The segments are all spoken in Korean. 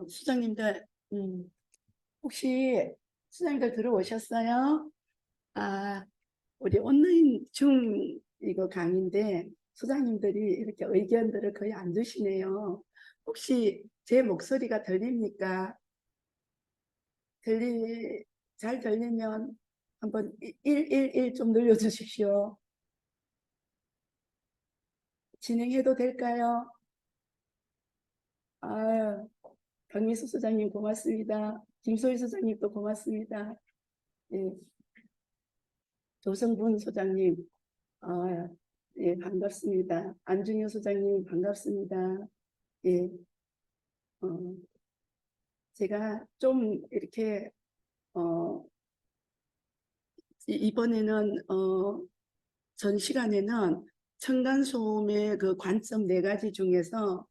수장님들, 혹시 수장님들 들어오셨어요? 아, 우리 온라인 이거 강의인데 수장님들이 이렇게 의견들을 거의 안 주시네요. 혹시 제 목소리가 들립니까? 들리, 잘 들리면 한번 111 좀 눌러주십시오. 진행해도 될까요? 아, 박미수 소장님 고맙습니다. 김소희 소장님도 고맙습니다. 예, 조성분 소장님, 예, 반갑습니다. 안중효 소장님 반갑습니다. 예, 어, 제가 좀 이렇게 어, 이번에는 전 시간에는 층간소음의 그 관점 4가지 중에서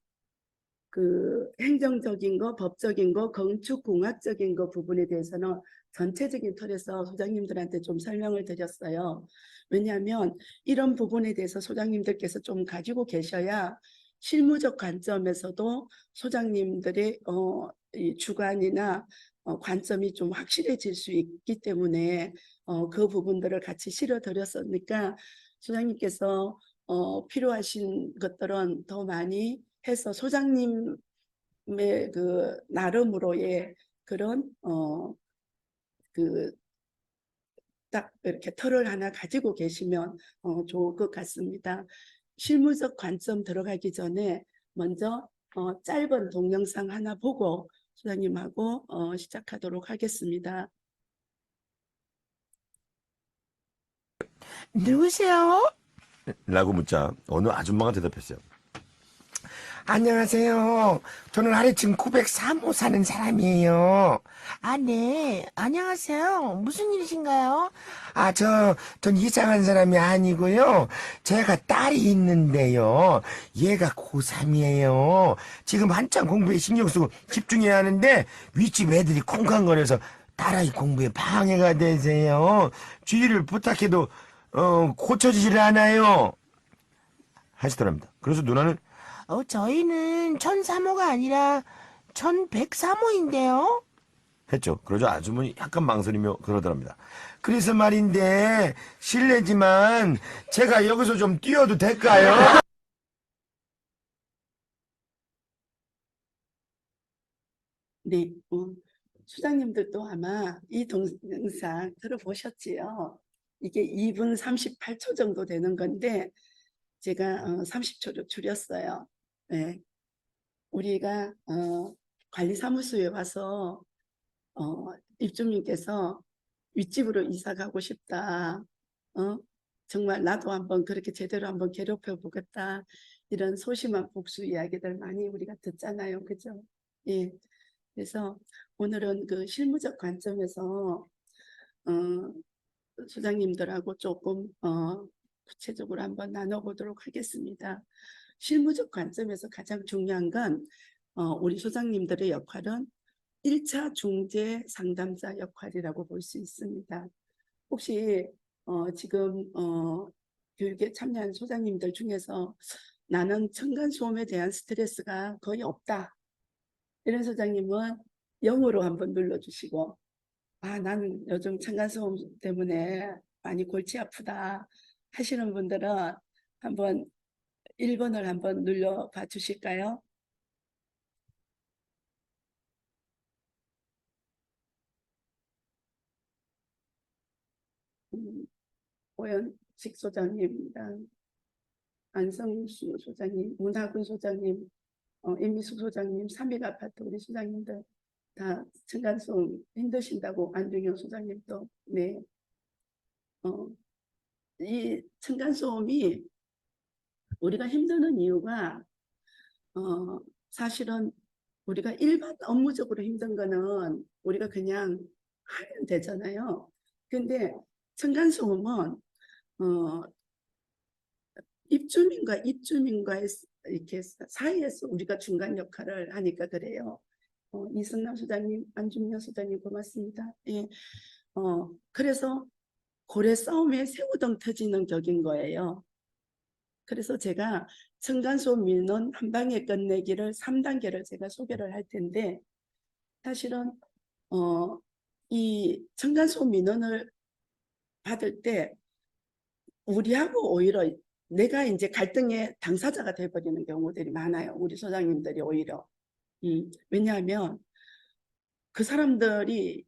그 행정적인 거, 법적인 거, 건축공학적인 거 부분에 대해서는 전체적인 틀에서 소장님들한테 좀 설명을 드렸어요. 왜냐하면 이런 부분에 대해서 소장님들께서 좀 가지고 계셔야 실무적 관점에서도 소장님들의 이 주관이나 관점이 좀 확실해질 수 있기 때문에 그 부분들을 같이 실어드렸으니까 소장님께서 필요하신 것들은 더 많이 해서 소장님의 그 나름으로의 그런 그 딱 이렇게 털을 하나 가지고 계시면 좋을 것 같습니다. 실무적 관점 들어가기 전에 먼저 짧은 동영상 하나 보고 소장님하고 시작하도록 하겠습니다. 누구세요? 라고 묻자 어느 아줌마가 대답했어요. 안녕하세요. 저는 아래층 903호 사는 사람이에요. 아, 네. 안녕하세요. 무슨 일이신가요? 전 이상한 사람이 아니고요. 제가 딸이 있는데요. 얘가 고3이에요. 지금 한창 공부에 신경 쓰고 집중해야 하는데 윗집 애들이 콩쾅거려서 딸아이 공부에 방해가 되세요. 주의를 부탁해도 고쳐지질 않아요. 하시더랍니다. 그래서 누나는 저희는 1003호가 아니라 1103호인데요. 했죠. 그러자 아주머니 약간 망설이며 그러더랍니다. 그래서 말인데 실례지만 제가 여기서 좀 뛰어도 될까요? 네, 수장님들도 아마 이 동영상 들어보셨지요? 이게 2분 38초 정도 되는 건데 제가 30초로 줄였어요. 네, 우리가 관리사무소에 와서 입주민께서 윗집으로 이사 가고 싶다. 어? 정말 나도 한번 그렇게 제대로 한번 괴롭혀 보겠다. 이런 소심한 복수 이야기들 많이 우리가 듣잖아요. 그죠? 예. 그래서 오늘은 그 실무적 관점에서 소장님들하고 조금 구체적으로 한번 나눠보도록 하겠습니다. 실무적 관점에서 가장 중요한 건 우리 소장님들의 역할은 1차 중재 상담자 역할이라고 볼 수 있습니다. 혹시 지금 교육에 참여한 소장님들 중에서 나는 층간소음에 대한 스트레스가 거의 없다. 이런 소장님은 0으로 한번 눌러주시고 나는 요즘 층간소음 때문에 많이 골치 아프다 하시는 분들은 한번 1번을 한번 눌러봐 주실까요? 오연식 소장님입니다. 안성수 소장님, 문학은 소장님, 임미숙 소장님, 삼익아파트 우리 소장님들 다 층간소음 힘드신다고 안중영 소장님도 네, 이 층간소음이 우리가 힘드는 이유가 사실은 우리가 일반 업무적으로 힘든 거는 우리가 그냥 하면 되잖아요. 근데 층간소음은 어, 입주민과 이렇게 사이에서 우리가 중간 역할을 하니까 그래요. 이승남 소장님, 안중현 소장님 고맙습니다. 예, 그래서 고래 싸움에 새우등 터지는 격인 거예요. 그래서 제가 층간소음 민원 한 방에 끝내기를 3단계를 제가 소개를 할 텐데, 사실은 이 층간소음 민원을 받을 때 우리하고 오히려 내가 이제 갈등의 당사자가 돼버리는 경우들이 많아요. 우리 소장님들이 오히려. 왜냐하면 그 사람들이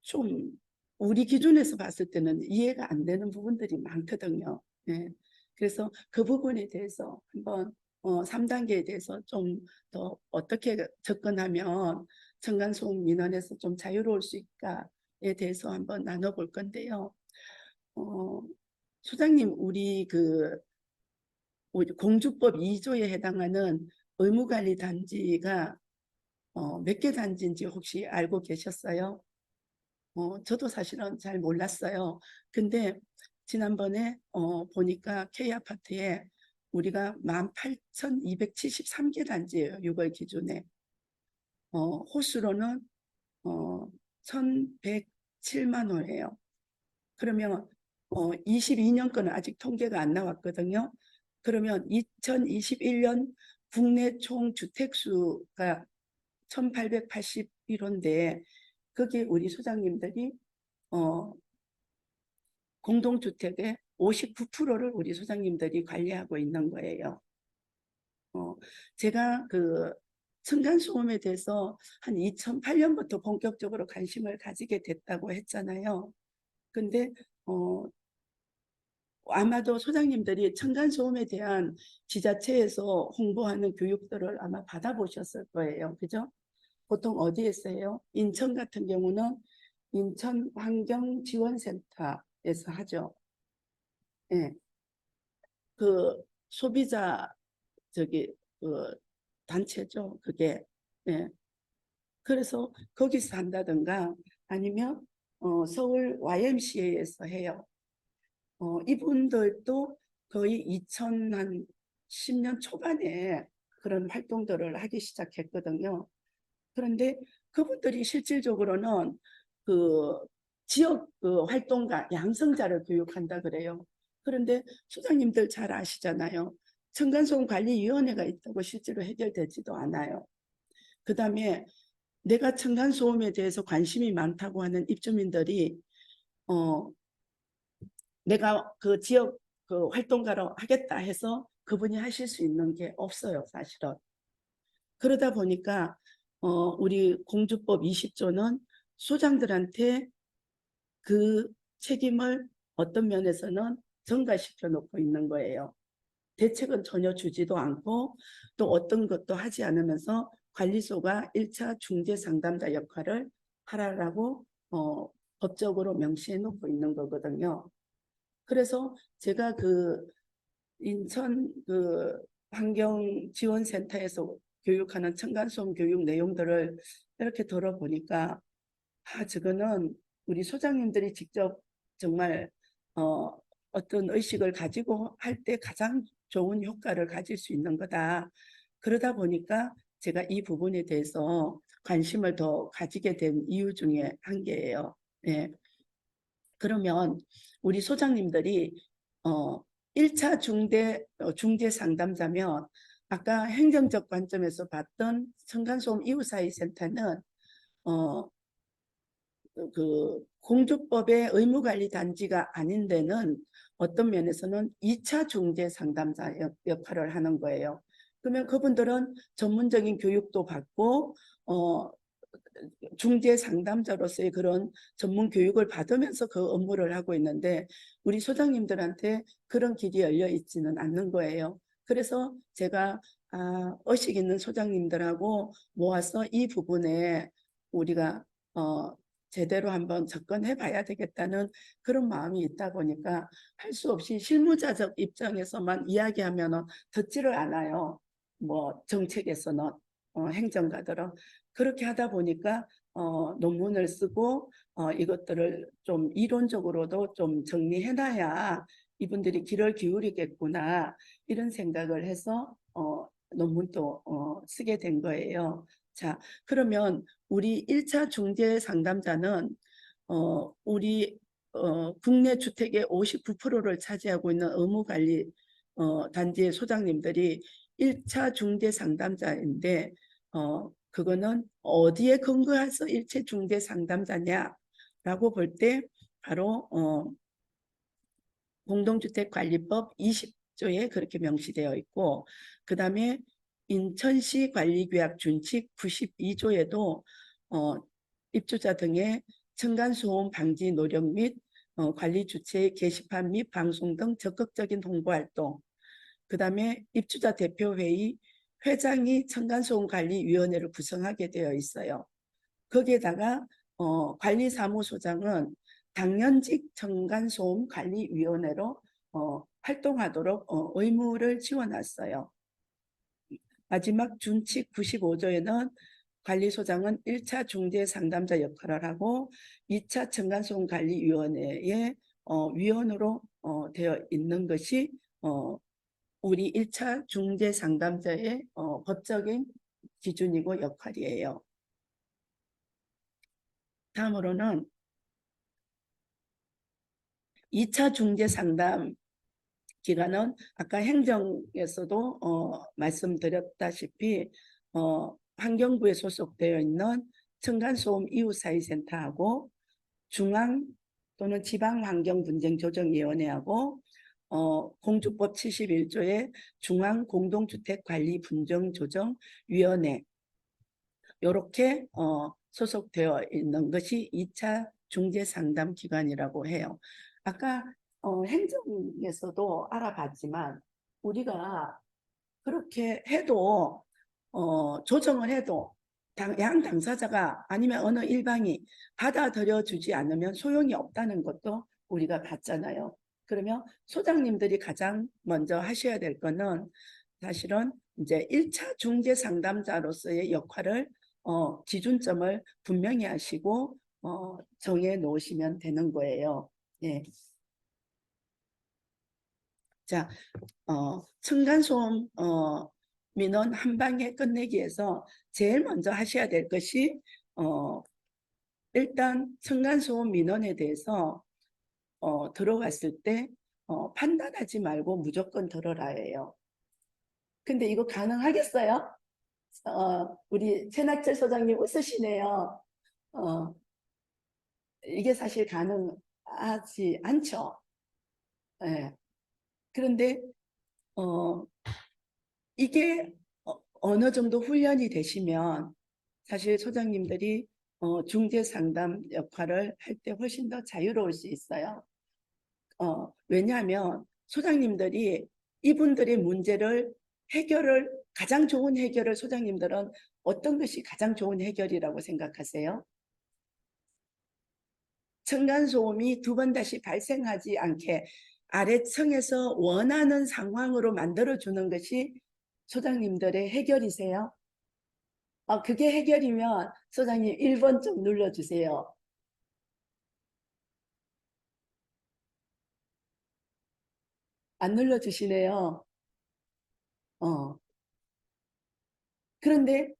좀 우리 기준에서 봤을 때는 이해가 안 되는 부분들이 많거든요. 네. 그래서 그 부분에 대해서 한번 3단계에 대해서 좀 더 어떻게 접근하면 층간소음 민원에서 좀 자유로울 수 있을까에 대해서 한번 나눠볼 건데요. 어, 소장님, 우리 공주법 2조에 해당하는 의무관리 단지가 몇 개 단지인지 혹시 알고 계셨어요? 저도 사실은 잘 몰랐어요. 근데 지난번에 보니까 K아파트에 우리가 18,273개 단지예요. 6월 기준에. 호수로는 1,107만 호예요. 그러면 22년 거는 아직 통계가 안 나왔거든요. 그러면 2021년 국내 총 주택수가 1,881호인데 거기에 우리 소장님들이 공동주택의 59%를 우리 소장님들이 관리하고 있는 거예요. 제가 층간소음에 대해서 한 2008년부터 본격적으로 관심을 가지게 됐다고 했잖아요. 근데 아마도 소장님들이 층간소음에 대한 지자체에서 홍보하는 교육들을 아마 받아보셨을 거예요. 그죠? 보통 어디에서 해요? 인천 같은 경우는 인천환경지원센터에서 하죠. 예. 그 소비자 저기 그 단체죠. 그게. 예. 그래서 거기서 한다든가 아니면 서울 YMCA에서 해요. 이분들도 거의 2010년 초반에 그런 활동들을 하기 시작했거든요. 그런데 그분들이 실질적으로는 그 지역 활동가, 양성자를 교육한다 그래요. 그런데 소장님들 잘 아시잖아요. 층간소음관리위원회가 있다고 실제로 해결되지도 않아요. 그 다음에 내가 층간소음에 대해서 관심이 많다고 하는 입주민들이 내가 그 지역 활동가로 하겠다 해서 그분이 하실 수 있는 게 없어요, 사실은. 그러다 보니까 우리 공주법 20조는 소장들한테 그 책임을 어떤 면에서는 전가시켜 놓고 있는 거예요. 대책은 전혀 주지도 않고 또 어떤 것도 하지 않으면서 관리소가 1차 중재 상담자 역할을 하라고 법적으로 명시해 놓고 있는 거거든요. 그래서 제가 인천 환경지원센터에서 교육하는 층간소음 교육 내용들을 이렇게 들어보니까 저거는 우리 소장님들이 직접 정말 어떤 의식을 가지고 할 때 가장 좋은 효과를 가질 수 있는 거다. 그러다 보니까 제가 이 부분에 대해서 관심을 더 가지게 된 이유 중에 한 개예요. 네. 그러면 우리 소장님들이 1차 중재 상담자면 아까 행정적 관점에서 봤던 층간소음 이웃사회센터는 공주법의 의무관리단지가 아닌 데는 어떤 면에서는 2차 중재 상담자 역할을 하는 거예요. 그러면 그분들은 전문적인 교육도 받고 중재 상담자로서의 그런 전문 교육을 받으면서 그 업무를 하고 있는데 우리 소장님들한테 그런 길이 열려 있지는 않는 거예요. 그래서 제가 의식 있는 소장님들하고 모아서 이 부분에 우리가 제대로 한번 접근해 봐야 되겠다는 그런 마음이 있다 보니까 할 수 없이 실무자적 입장에서만 이야기하면 듣지를 않아요. 뭐 정책에서는 행정가들은 그렇게 하다 보니까 논문을 쓰고 이것들을 좀 이론적으로도 좀 정리해놔야 이분들이 귀를 기울이겠구나 이런 생각을 해서 논문도 쓰게 된 거예요. 자, 그러면 우리 1차 중재 상담자는 우리 국내 주택의 59%를 차지하고 있는 의무관리 단지의 소장님들이 1차 중재 상담자인데 그거는 어디에 근거해서 1차 중재 상담자냐라고 볼 때 바로 공동주택관리법 20조에 그렇게 명시되어 있고, 그 다음에 인천시 관리규약 준칙 92조에도 입주자 등의 층간소음 방지 노력 및 관리 주체의 게시판 및 방송 등 적극적인 홍보활동, 그 다음에 입주자 대표회의 회장이 층간소음관리위원회를 구성하게 되어 있어요. 거기에다가 관리사무소장은 당연직 층간소음관리위원회로 활동하도록 의무를 지원했어요. 마지막 준칙 95조에는 관리소장은 1차 중재 상담자 역할을 하고 2차 층간소음관리위원회의 위원으로 되어 있는 것이 우리 1차 중재 상담자의 법적인 기준이고 역할이에요. 다음으로는 2차 중재 상담 기관은 아까 행정에서도 말씀드렸다시피 환경부에 소속되어 있는 층간소음 이웃사회센터하고 중앙 또는 지방환경분쟁조정위원회하고 공주법 71조의 중앙공동주택관리분쟁조정위원회 이렇게 소속되어 있는 것이 2차 중재상담기관이라고 해요. 아까 행정에서도 알아봤지만 우리가 그렇게 해도 조정을 해도 양 당사자가 아니면 어느 일방이 받아들여 주지 않으면 소용이 없다는 것도 우리가 봤잖아요. 그러면 소장님들이 가장 먼저 하셔야 될 거는 사실은 이제 1차 중재 상담자로서의 역할을 기준점을 분명히 하시고 정해 놓으시면 되는 거예요. 예. 자, 층간소음 민원 한 방에 끝내기 위해서 제일 먼저 하셔야 될 것이 일단 층간소음 민원에 대해서 들어갔을 때 판단하지 말고 무조건 들어라예요. 근데 이거 가능하겠어요? 우리 최낙철 소장님 웃으시네요. 이게 사실 가능하지 않죠. 예. 그런데 이게 어느 정도 훈련이 되시면 사실 소장님들이 중재 상담 역할을 할 때 훨씬 더 자유로울 수 있어요. 왜냐하면 소장님들이 이분들의 문제를 가장 좋은 해결을 소장님들은 어떤 것이 가장 좋은 해결이라고 생각하세요? 층간소음이 두 번 다시 발생하지 않게 아래층에서 원하는 상황으로 만들어주는 것이 소장님들의 해결이세요? 그게 해결이면 소장님 1번 좀 눌러주세요. 안 눌러주시네요. 그런데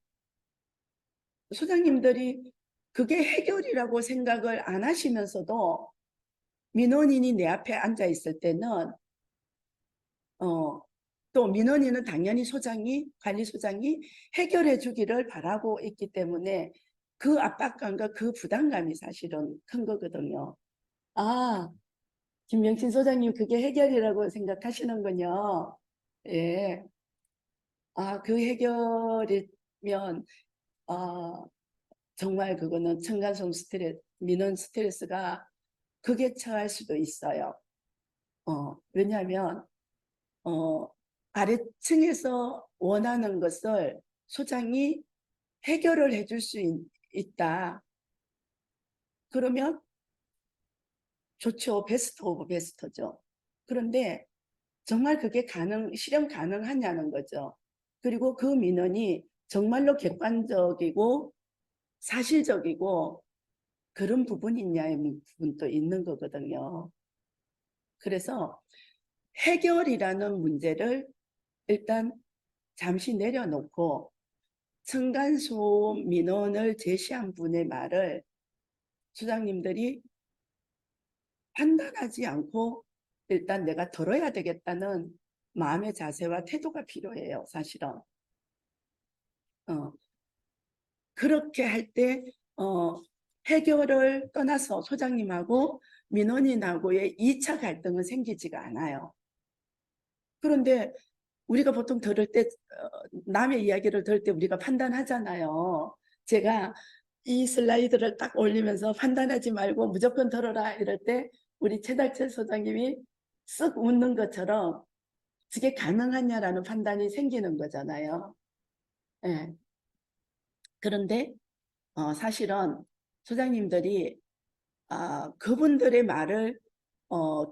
소장님들이 그게 해결이라고 생각을 안 하시면서도 민원인이 내 앞에 앉아 있을 때는 또 민원인은 당연히 관리소장이 해결해 주기를 바라고 있기 때문에 그 압박감과 그 부담감이 사실은 큰 거거든요. 아, 김명신 소장님 그게 해결이라고 생각하시는군요. 예. 그 해결이면 정말 그거는 층간소음 스트레스, 민원 스트레스가 극에 처할 수도 있어요. 왜냐하면 아래층에서 원하는 것을 소장이 해결을 해줄 수 있다. 그러면 좋죠. 베스트 오브 베스트죠. 그런데 정말 그게 실현 가능하냐는 거죠. 그리고 그 민원이 정말로 객관적이고 사실적이고 그런 부분이 있냐의 부분도 있는 거거든요. 그래서 해결이라는 문제를 일단 잠시 내려놓고 층간소음 민원을 제시한 분의 말을 수장님들이 판단하지 않고 일단 내가 들어야 되겠다는 마음의 자세와 태도가 필요해요, 사실은. 그렇게 할 때, 해결을 떠나서 소장님하고 민원인하고의 2차 갈등은 생기지가 않아요. 그런데 우리가 보통 들을 때, 남의 이야기를 들을 때 우리가 판단하잖아요. 제가 이 슬라이드를 딱 올리면서 판단하지 말고 무조건 들어라 이럴 때 우리 최달철 소장님이 쓱 웃는 것처럼 그게 가능하냐라는 판단이 생기는 거잖아요. 예. 그런데 사실은 소장님들이 그분들의 말을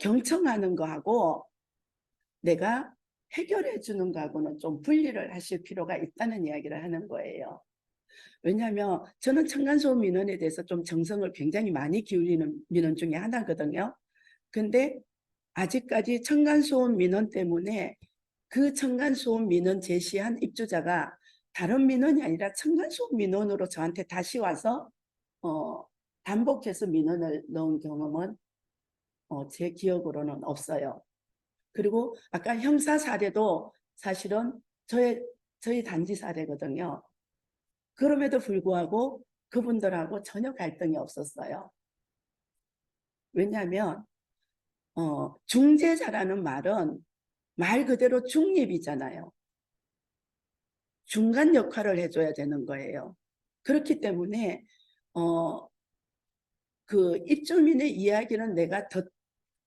경청하는 거하고 내가 해결해 주는 거하고는 좀 분리를 하실 필요가 있다는 이야기를 하는 거예요. 왜냐하면 저는 층간소음 민원에 대해서 좀 정성을 굉장히 많이 기울이는 민원 중에 하나거든요. 근데 아직까지 층간소음 민원 때문에 그 층간소음 민원 제시한 입주자가 다른 민원이 아니라 층간소음 민원으로 저한테 다시 와서 반복해서 민원을 넣은 경험은 제 기억으로는 없어요. 그리고 아까 형사 사례도 사실은 저희 단지 사례거든요. 그럼에도 불구하고 그분들하고 전혀 갈등이 없었어요. 왜냐하면 중재자라는 말은 말 그대로 중립이잖아요. 중간 역할을 해줘야 되는 거예요. 그렇기 때문에 그 입주민의 이야기는 내가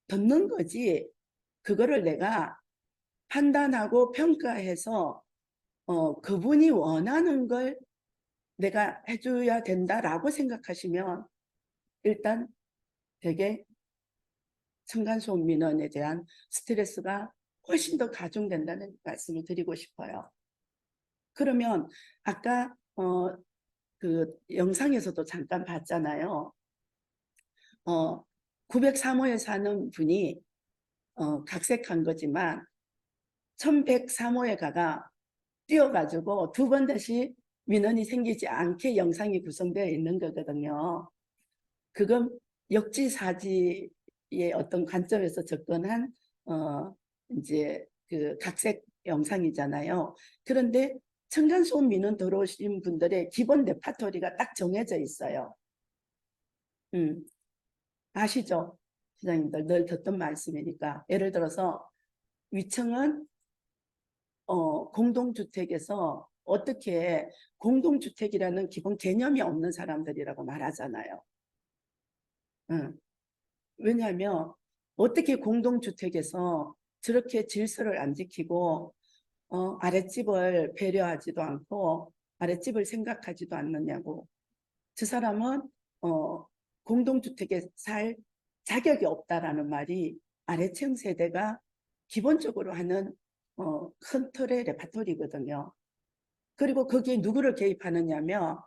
듣는 거지 그거를 내가 판단하고 평가해서 그분이 원하는 걸 내가 해줘야 된다라고 생각하시면 일단 되게 층간소음 민원에 대한 스트레스가 훨씬 더 가중된다는 말씀을 드리고 싶어요. 그러면 아까 그 영상에서도 잠깐 봤잖아요. 903호에 사는 분이 각색한 거지만 1103호에 가가 뛰어가지고 두 번 다시 민원이 생기지 않게 영상이 구성되어 있는 거거든요. 그건 역지사지의 어떤 관점에서 접근한 이제 그 각색 영상이잖아요. 그런데 층간소음 민원 들어오신 분들의 기본 레파토리가 딱 정해져 있어요. 아시죠? 시장님들 늘 듣던 말씀이니까. 예를 들어서 위층은 공동주택에서 어떻게 공동주택이라는 기본 개념이 없는 사람들이라고 말하잖아요. 왜냐하면 어떻게 공동주택에서 저렇게 질서를 안 지키고 아랫집을 배려하지도 않고 아랫집을 생각하지도 않느냐고. 저 사람은 공동주택에 살 자격이 없다라는 말이 아래층 세대가 기본적으로 하는 큰 틀의 레파토리거든요. 그리고 거기에 누구를 개입하느냐면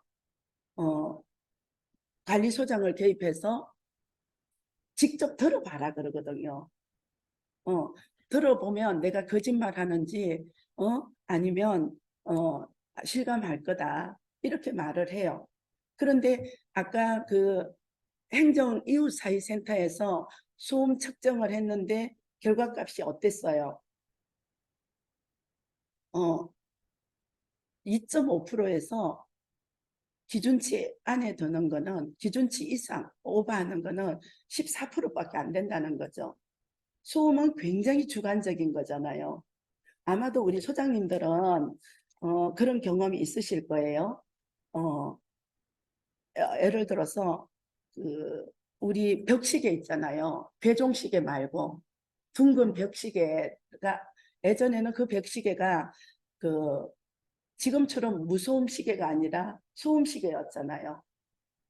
관리소장을 개입해서 직접 들어봐라 그러거든요. 들어보면 내가 거짓말 하는지 아니면 실감할 거다 이렇게 말을 해요. 그런데 아까 그 행정이웃사회센터에서 소음 측정을 했는데 결과값이 어땠어요? 2.5%에서 기준치 안에 드는 거는 기준치 이상 오버하는 거는 14%밖에 안 된다는 거죠. 소음은 굉장히 주관적인 거잖아요. 아마도 우리 소장님들은 그런 경험이 있으실 거예요. 예를 들어서 그 우리 벽시계 있잖아요. 배종시계 말고 둥근 벽시계가 예전에는 그 벽시계가 그 지금처럼 무소음 시계가 아니라 소음 시계였잖아요.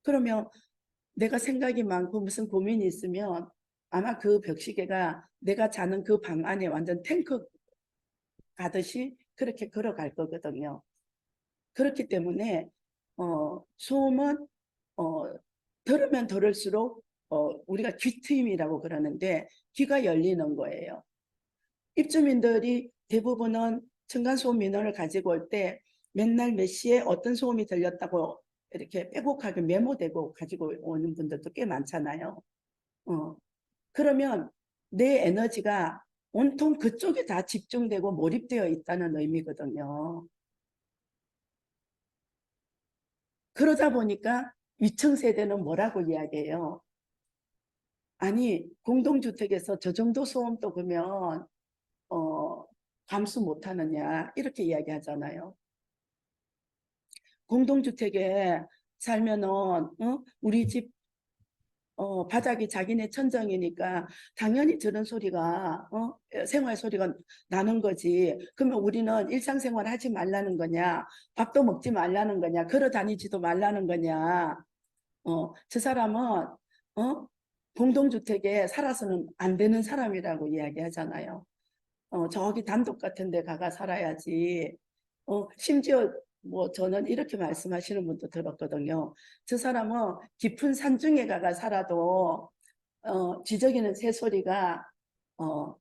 그러면 내가 생각이 많고 무슨 고민이 있으면 아마 그 벽시계가 내가 자는 그 방 안에 완전 탱크 가듯이 그렇게 걸어갈 거거든요. 그렇기 때문에 소음은 들으면 들을수록 우리가 귀트임이라고 그러는데 귀가 열리는 거예요. 입주민들이 대부분은 층간소음 민원을 가지고 올 때 맨날 몇 시에 어떤 소음이 들렸다고 이렇게 빼곡하게 메모되고 가지고 오는 분들도 꽤 많잖아요. 그러면 내 에너지가 온통 그쪽에 다 집중되고 몰입되어 있다는 의미거든요. 그러다 보니까 위층 세대는 뭐라고 이야기해요? 아니, 공동주택에서 저 정도 소음도 그러면 감수 못하느냐 이렇게 이야기하잖아요. 공동주택에 살면은 우리 집 바닥이 자기네 천정이니까 당연히 저런 소리가 생활 소리가 나는 거지. 그러면 우리는 일상생활 하지 말라는 거냐? 밥도 먹지 말라는 거냐? 걸어 다니지도 말라는 거냐? 저 사람은 공동주택에 살아서는 안 되는 사람이라고 이야기하잖아요. 저기 단독 같은 데 가가 살아야지. 심지어 뭐 저는 이렇게 말씀하시는 분도 들었거든요. 저 사람은 깊은 산중에 가가 살아도 지저귀는 새소리가 어,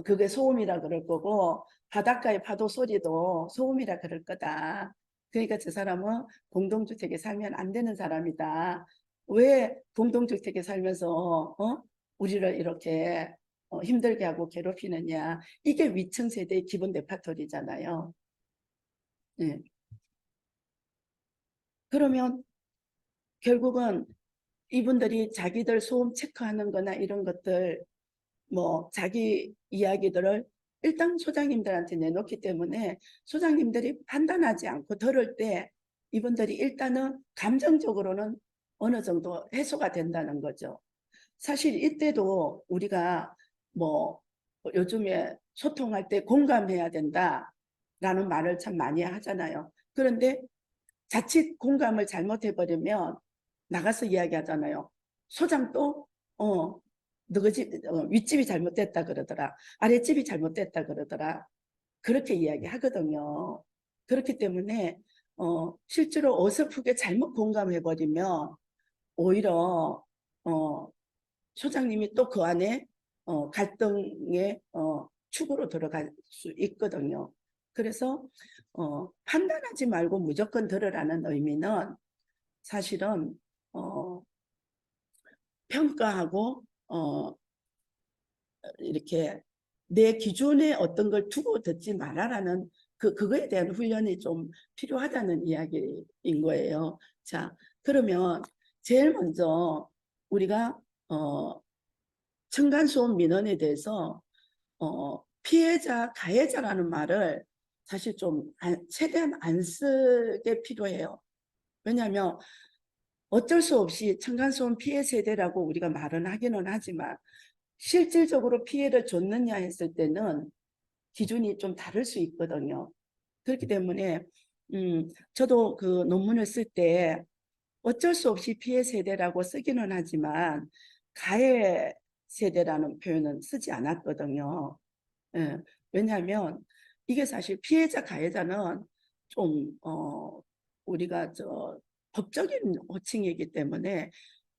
그게 소음이라 그럴 거고 바닷가의 파도 소리도 소음이라 그럴 거다. 그러니까 저 사람은 공동주택에 살면 안 되는 사람이다. 왜 공동주택에 살면서 우리를 이렇게 힘들게 하고 괴롭히느냐. 이게 위층 세대의 기본 레파토리잖아요. 네. 그러면 결국은 이분들이 자기들 소음 체크하는 거나 이런 것들 뭐 자기 이야기들을 일단 소장님들한테 내놓기 때문에 소장님들이 판단하지 않고 들을 때 이분들이 일단은 감정적으로는 어느 정도 해소가 된다는 거죠. 사실 이때도 우리가 뭐 요즘에 소통할 때 공감해야 된다라는 말을 참 많이 하잖아요. 그런데 자칫 공감을 잘못해버리면 나가서 이야기하잖아요. 소장도 너희 집 윗집이 잘못됐다 그러더라. 아랫집이 잘못됐다 그러더라. 그렇게 이야기하거든요. 그렇기 때문에 실제로 어설프게 잘못 공감해버리면 오히려 소장님이 또 그 안에 갈등의 축으로 들어갈 수 있거든요. 그래서 판단하지 말고 무조건 들으라는 의미는 사실은 평가하고 이렇게 내 기준에 어떤 걸 두고 듣지 말아라는 그거에 대한 훈련이 좀 필요하다는 이야기인 거예요. 자, 그러면 제일 먼저 우리가 층간소음 민원에 대해서 피해자, 가해자라는 말을 사실 좀 최대한 안 쓰게 필요해요. 왜냐하면 어쩔 수 없이 층간소음 피해 세대라고 우리가 말은 하기는 하지만 실질적으로 피해를 줬느냐 했을 때는 기준이 좀 다를 수 있거든요. 그렇기 때문에 저도 그 논문을 쓸 때 어쩔 수 없이 피해 세대라고 쓰기는 하지만 가해 세대라는 표현은 쓰지 않았거든요. 예, 왜냐하면 이게 사실 피해자 가해자는 좀 우리가 법적인 호칭이기 때문에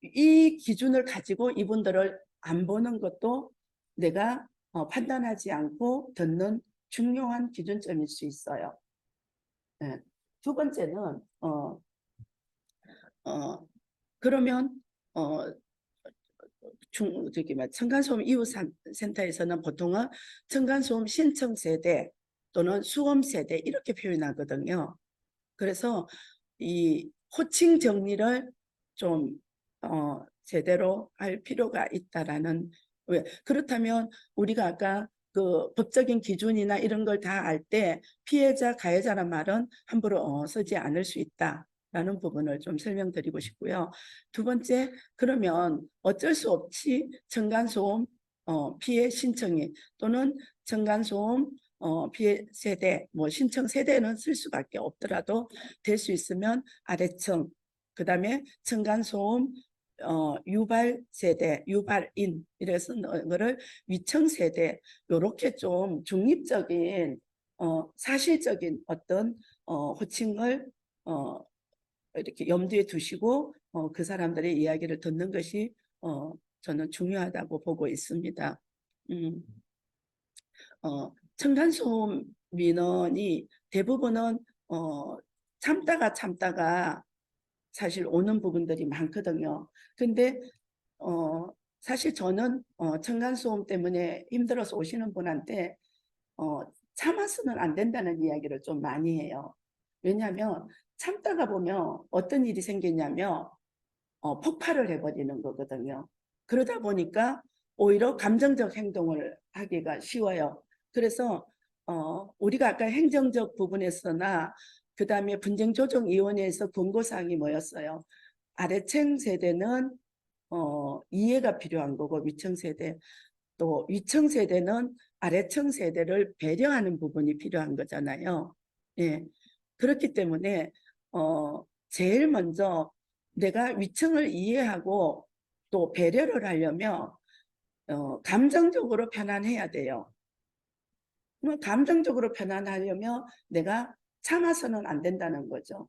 이 기준을 가지고 이분들을 안 보는 것도 내가 판단하지 않고 듣는 중요한 기준점일 수 있어요. 예. 두 번째는 그러면 층간소음 이웃센터에서는 보통은 층간소음 신청 세대 또는 수험 세대 이렇게 표현하거든요. 그래서 이 호칭 정리를 좀 제대로 할 필요가 있다라는. 왜 그렇다면 우리가 아까 그 법적인 기준이나 이런 걸 다 알 때 피해자 가해자란 말은 함부로 쓰지 않을 수 있다라는 부분을 좀 설명드리고 싶고요. 두 번째, 그러면 어쩔 수 없이 층간소음 피해 신청이 또는 층간소음 피해 세대, 뭐 신청 세대는 쓸 수밖에 없더라도 될 수 있으면 아래층, 그 다음에 층간소음 유발 세대, 유발인 이렇게 쓰는 거를 위층 세대, 이렇게 좀 중립적인 사실적인 어떤 호칭을 이렇게 염두에 두시고 그 사람들의 이야기를 듣는 것이 저는 중요하다고 보고 있습니다. 음. 층간소음 민원이 대부분은 참다가 사실 오는 부분들이 많거든요. 근데 사실 저는 층간소음 때문에 힘들어서 오시는 분한테 참아서는 안 된다는 이야기를 좀 많이 해요. 왜냐하면 참다가 보면 어떤 일이 생기냐면 폭발을 해버리는 거거든요. 그러다 보니까 오히려 감정적 행동을 하기가 쉬워요. 그래서 우리가 아까 행정적 부분에서나 그 다음에 분쟁조정위원회에서 권고사항이 뭐였어요? 아래층 세대는 이해가 필요한 거고 위층 세대 또 위층 세대는 아래층 세대를 배려하는 부분이 필요한 거잖아요. 예. 그렇기 때문에 제일 먼저 내가 위층을 이해하고 또 배려를 하려면 감정적으로 편안해야 돼요. 그럼 감정적으로 편안하려면 내가 참아서는 안 된다는 거죠.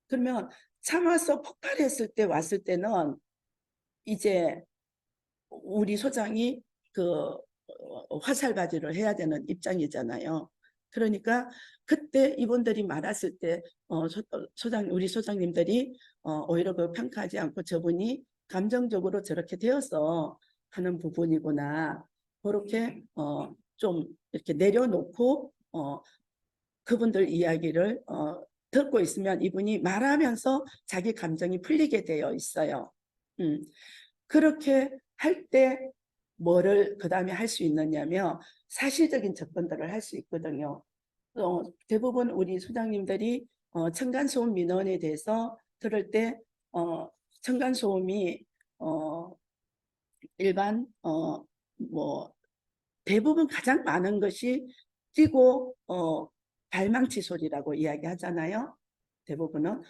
그러면 참아서 폭발했을 때 왔을 때는 이제 우리 소장이 그 화살바지를 해야 되는 입장이잖아요. 그러니까 그때 이분들이 말했을 때 우리 소장님들이 오히려 그 평가하지 않고 저분이 감정적으로 저렇게 되어서 하는 부분이구나. 그렇게 좀 이렇게 내려놓고 그분들 이야기를 듣고 있으면 이분이 말하면서 자기 감정이 풀리게 되어 있어요. 그렇게 할 때 뭐를 그 다음에 할 수 있느냐면 사실적인 접근들을 할 수 있거든요. 대부분 우리 소장님들이 층간소음 민원에 대해서 들을 때 층간소음이 일반 뭐 대부분 가장 많은 것이 뛰고 발망치 소리라고 이야기하잖아요. 대부분은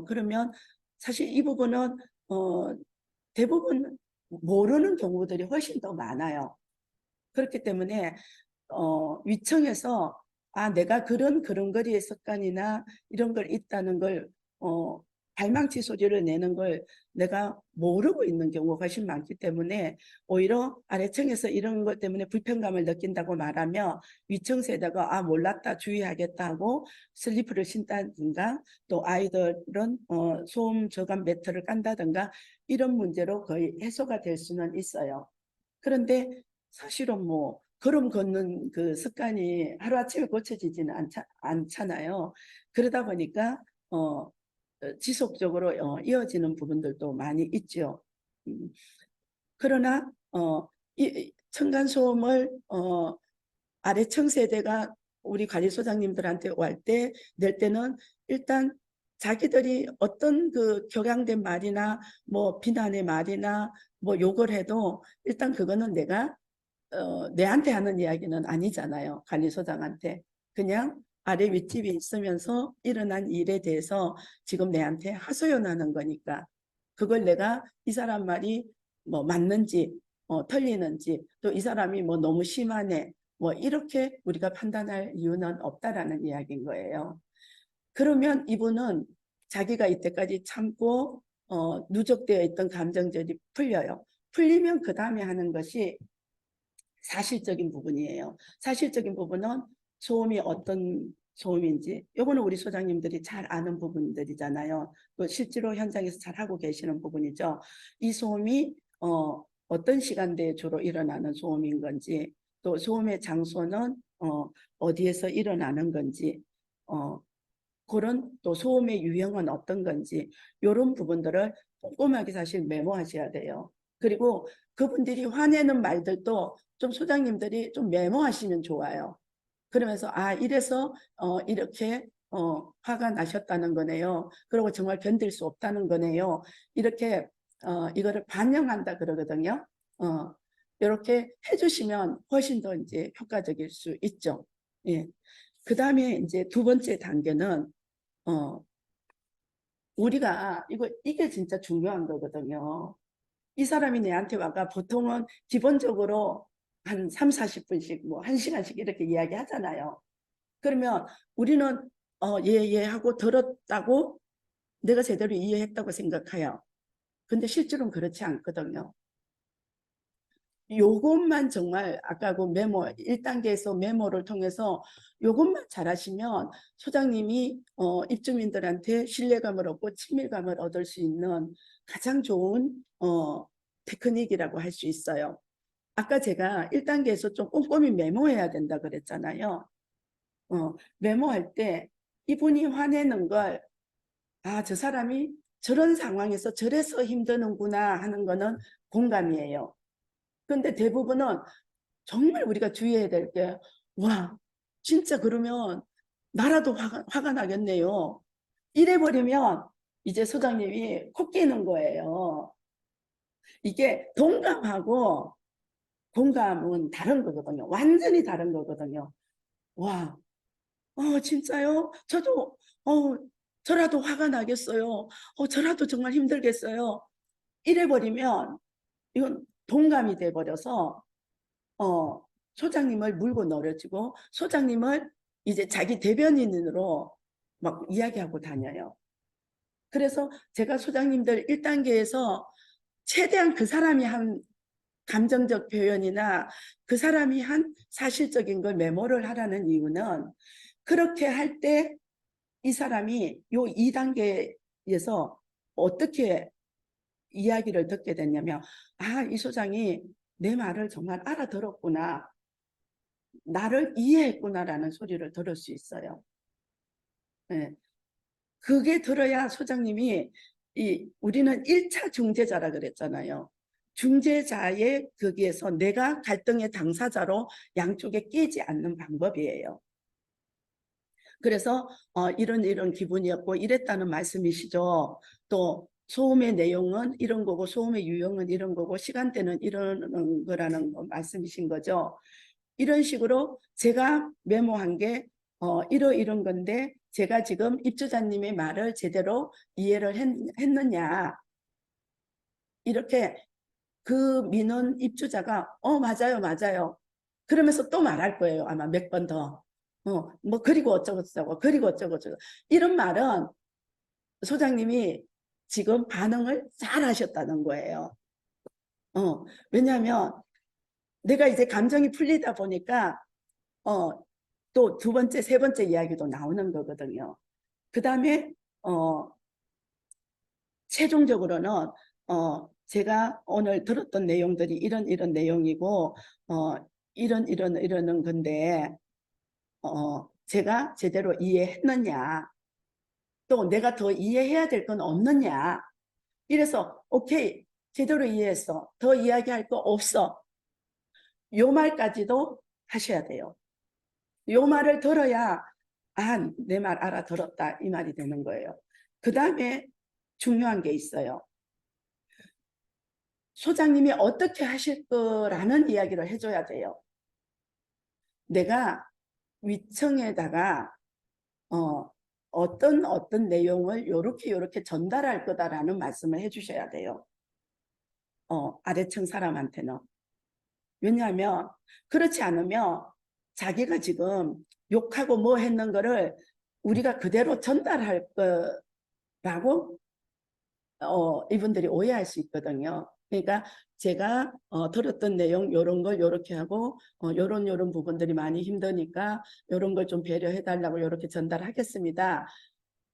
그러면 사실 이 부분은 대부분 모르는 경우들이 훨씬 더 많아요. 그렇기 때문에 위층에서 내가 그런 거리의 습관이나 이런 걸 있다는 걸 발망치 소리를 내는 걸 내가 모르고 있는 경우가 훨씬 많기 때문에 오히려 아래층에서 이런 것 때문에 불편감을 느낀다고 말하면 위층 세대가 몰랐다 주의하겠다 하고 슬리퍼를 신다든가 또 아이들은 소음 저감 매트를 깐다든가 이런 문제로 거의 해소가 될 수는 있어요. 그런데 사실은 뭐 걸음 걷는 그 습관이 하루아침에 고쳐지지는 않잖아요. 그러다 보니까 지속적으로 이어지는 부분들도 많이 있죠. 그러나 이 층간소음을 아래층 세대가 우리 관리소장님들한테 낼 때는 일단 자기들이 어떤 그 격양된 말이나 뭐 비난의 말이나 뭐 욕을 해도 일단 그거는 내가 내한테 하는 이야기는 아니잖아요. 관리소장한테. 그냥 아래 윗집이 있으면서 일어난 일에 대해서 지금 내한테 하소연하는 거니까 그걸 내가 이 사람 말이 뭐 맞는지 틀리는지 또 이 사람이 뭐 너무 심하네 뭐 이렇게 우리가 판단할 이유는 없다라는 이야기인 거예요. 그러면 이분은 자기가 이때까지 참고 누적되어 있던 감정들이 풀려요. 풀리면 그 다음에 하는 것이 사실적인 부분이에요. 사실적인 부분은 소음이 어떤 소음인지 요거는 우리 소장님들이 잘 아는 부분들이잖아요. 실제로 현장에서 잘 하고 계시는 부분이죠. 이 소음이 어떤 시간대에 주로 일어나는 소음인 건지 또 소음의 장소는 어디에서 일어나는 건지 그런 또 소음의 유형은 어떤 건지 이런 부분들을 꼼꼼하게 사실 메모하셔야 돼요. 그리고 그분들이 화내는 말들도 좀 소장님들이 좀 메모하시면 좋아요. 그러면서 이래서 이렇게 화가 나셨다는 거네요. 그리고 정말 견딜 수 없다는 거네요. 이렇게 이거를 반영한다 그러거든요. 이렇게 해주시면 훨씬 더 이제 효과적일 수 있죠. 예. 그 다음에 이제 두 번째 단계는 우리가 이게 진짜 중요한 거거든요. 이 사람이 내한테 와가 보통은 기본적으로 한 3, 40분씩 뭐 1시간씩 이렇게 이야기 하잖아요. 그러면 우리는 예 하고 들었다고 내가 제대로 이해했다고 생각해요. 근데 실제로는 그렇지 않거든요. 요것만 정말 아까 그 메모 1단계에서 메모를 통해서 요것만 잘하시면 소장님이 입주민들한테 신뢰감을 얻고 친밀감을 얻을 수 있는 가장 좋은 테크닉이라고 할 수 있어요. 아까 제가 1단계에서 좀 꼼꼼히 메모해야 된다 그랬잖아요. 메모할 때 이분이 화내는 걸, 아, 저 사람이 저런 상황에서 저래서 힘드는구나 하는 거는 공감이에요. 근데 대부분은 정말 우리가 주의해야 될 게, 와, 진짜 그러면 나라도 화가 나겠네요. 이래버리면 이제 소장님이 코 끼는 거예요. 이게 동감하고 공감은 다른 거거든요. 완전히 다른 거거든요. 와, 진짜요? 저도, 저라도 화가 나겠어요. 저라도 정말 힘들겠어요. 이래버리면 이건 동감이 돼버려서, 소장님을 물고 늘어지고, 소장님을 이제 자기 대변인으로 막 이야기하고 다녀요. 그래서 제가 소장님들 1단계에서 최대한 그 사람이 한 감정적 표현이나 그 사람이 한 사실적인 걸 메모를 하라는 이유는, 그렇게 할 때 이 사람이 요 2단계에서 어떻게 이야기를 듣게 됐냐면, 아, 이 소장이 내 말을 정말 알아들었구나, 나를 이해했구나라는 소리를 들을 수 있어요. 네. 그게 들어야 소장님이, 우리는 1차 중재자라 그랬잖아요. 중재자의 거기에서 내가 갈등의 당사자로 양쪽에 끼지 않는 방법이에요. 그래서 이런 기분이었고 이랬다는 말씀이시죠. 또 소음의 내용은 이런 거고 소음의 유형은 이런 거고 시간대는 이런 거라는 말씀이신 거죠. 이런 식으로 제가 메모한 게 이런 건데, 제가 지금 입주자님의 말을 제대로 이해를 했느냐, 이렇게 그 민원 입주자가 맞아요 맞아요 그러면서 또 말할 거예요. 아마 몇 번 더. 뭐 그리고 어쩌고 저쩌고 그리고 어쩌고 저쩌고 이런 말은 소장님이 지금 반응을 잘 하셨다는 거예요. 왜냐하면 내가 이제 감정이 풀리다 보니까 또 두 번째, 세 번째 이야기도 나오는 거거든요. 그 다음에 최종적으로는 제가 오늘 들었던 내용들이 이런 내용이고 이러는 건데 제가 제대로 이해했느냐, 또 내가 더 이해해야 될 건 없느냐. 이래서 오케이, 제대로 이해했어, 더 이야기할 거 없어, 요 말까지도 하셔야 돼요. 요 말을 들어야 내 말 알아들었다 이 말이 되는 거예요. 그 다음에 중요한 게 있어요. 소장님이 어떻게 하실 거라는 이야기를 해줘야 돼요. 내가 위청에다가 어떤 내용을 요렇게 전달할 거다라는 말씀을 해주셔야 돼요. 아래층 사람한테는. 왜냐하면 그렇지 않으면 자기가 지금 욕하고 뭐 했는 거를 우리가 그대로 전달할 거라고 이분들이 오해할 수 있거든요. 그러니까 제가 들었던 내용 요런 걸 요렇게 하고 요런 부분들이 많이 힘드니까 요런 걸 좀 배려해 달라고 요렇게 전달하겠습니다.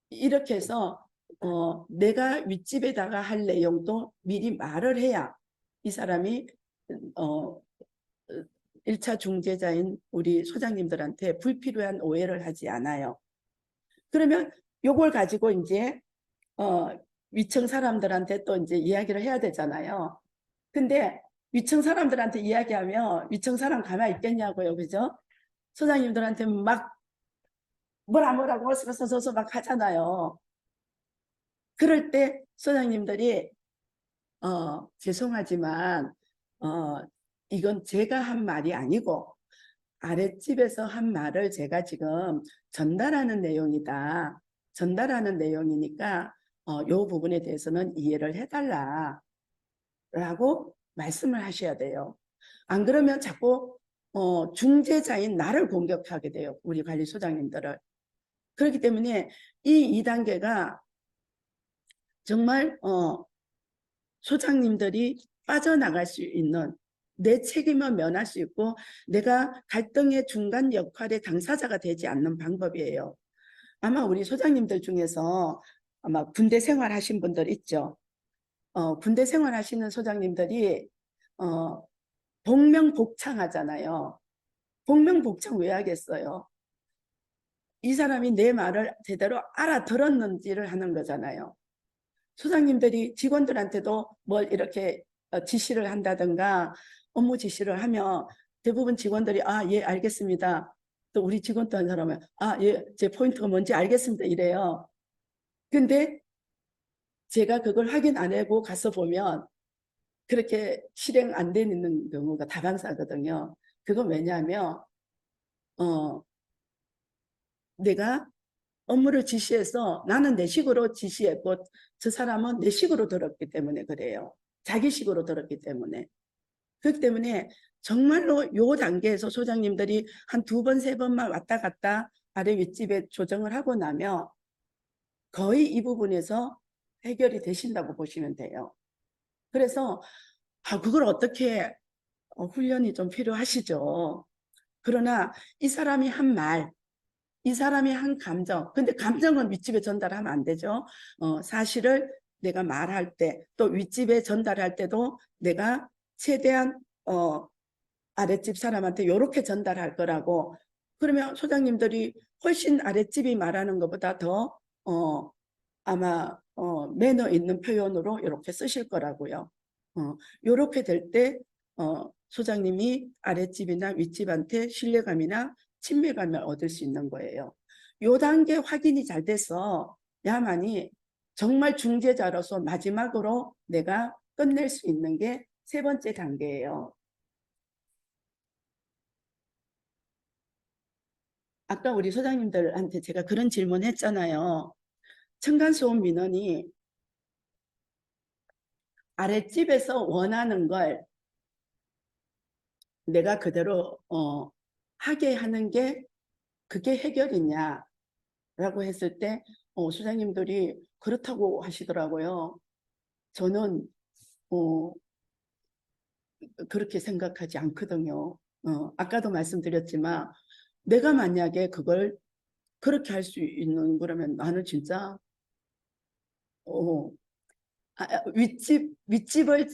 이렇게 해서 내가 윗집에다가 할 내용도 미리 말을 해야 이 사람이 1차 중재자인 우리 소장님들한테 불필요한 오해를 하지 않아요. 그러면 요걸 가지고 이제 위층 사람들한테 또 이제 이야기를 해야 되잖아요. 근데 위층 사람들한테 이야기하면 위층 사람 가만히 있겠냐고요. 그죠? 소장님들한테 막 뭐라고 어서서서 막 하잖아요. 그럴 때 소장님들이 죄송하지만 이건 제가 한 말이 아니고 아랫집에서 한 말을 제가 지금 전달하는 내용이다. 전달하는 내용이니까 요 부분에 대해서는 이해를 해달라 라고 말씀을 하셔야 돼요. 안 그러면 자꾸 중재자인 나를 공격하게 돼요. 우리 관리소장님들을. 그렇기 때문에 이 2단계가 정말 소장님들이 빠져나갈 수 있는, 내 책임을 면할 수 있고 내가 갈등의 중간 역할의 당사자가 되지 않는 방법이에요. 아마 우리 소장님들 중에서 아마 군대 생활하신 분들 있죠. 군대 생활하시는 소장님들이 복명복창하잖아요. 복명복창 왜 하겠어요? 이 사람이 내 말을 제대로 알아들었는지를 하는 거잖아요. 소장님들이 직원들한테도 뭘 이렇게 지시를 한다든가 업무 지시를 하면 대부분 직원들이 예, 알겠습니다. 또 우리 직원 또 한 사람은 예, 제 포인트가 뭔지 알겠습니다. 이래요. 근데 제가 그걸 확인 안 하고 가서 보면 그렇게 실행 안 되는 경우가 다반사거든요. 그건 왜냐하면 내가 업무를 지시해서 나는 내 식으로 지시했고 저 사람은 내 식으로 들었기 때문에 그래요. 자기 식으로 들었기 때문에. 그렇기 때문에 정말로 요 단계에서 소장님들이 한 2번, 3번만 왔다 갔다 아래 윗집에 조정을 하고 나면 거의 이 부분에서 해결이 되신다고 보시면 돼요. 그래서 그걸 어떻게 훈련이 좀 필요하시죠. 그러나 이 사람이 한 말, 이 사람이 한 감정, 근데 감정은 윗집에 전달하면 안 되죠. 사실을 내가 말할 때, 또 윗집에 전달할 때도 내가 최대한 아랫집 사람한테 이렇게 전달할 거라고. 그러면 소장님들이 훨씬 아랫집이 말하는 것보다 더 아마 매너 있는 표현으로 이렇게 쓰실 거라고요. 이렇게 될 때 소장님이 아랫집이나 윗집한테 신뢰감이나 친밀감을 얻을 수 있는 거예요. 요 단계 확인이 잘 돼서 야만이 정말 중재자로서 마지막으로 내가 끝낼 수 있는 게 3번째 단계예요. 아까 우리 소장님들한테 제가 그런 질문 했잖아요. 층간소음 민원이 아랫집에서 원하는 걸 내가 그대로 하게 하는 게 그게 해결이냐라고 했을 때 소장님들이 그렇다고 하시더라고요. 저는 그렇게 생각하지 않거든요. 아까도 말씀드렸지만 내가 만약에 그걸 그렇게 할 수 있는 거라면 나는 진짜 윗집을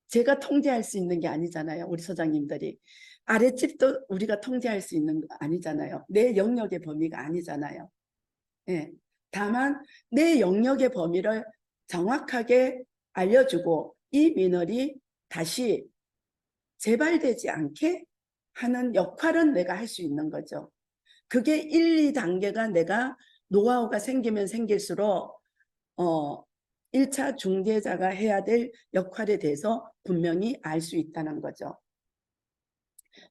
제가 통제할 수 있는 게 아니잖아요. 우리 소장님들이. 아랫집도 우리가 통제할 수 있는 거 아니잖아요. 내 영역의 범위가 아니잖아요. 예. 다만 내 영역의 범위를 정확하게 알려주고 이 민원이 다시 재발되지 않게 하는 역할은 내가 할 수 있는 거죠. 그게 1, 2단계가 내가 노하우가 생기면 생길수록 1차 중재자가 해야 될 역할에 대해서 분명히 알 수 있다는 거죠.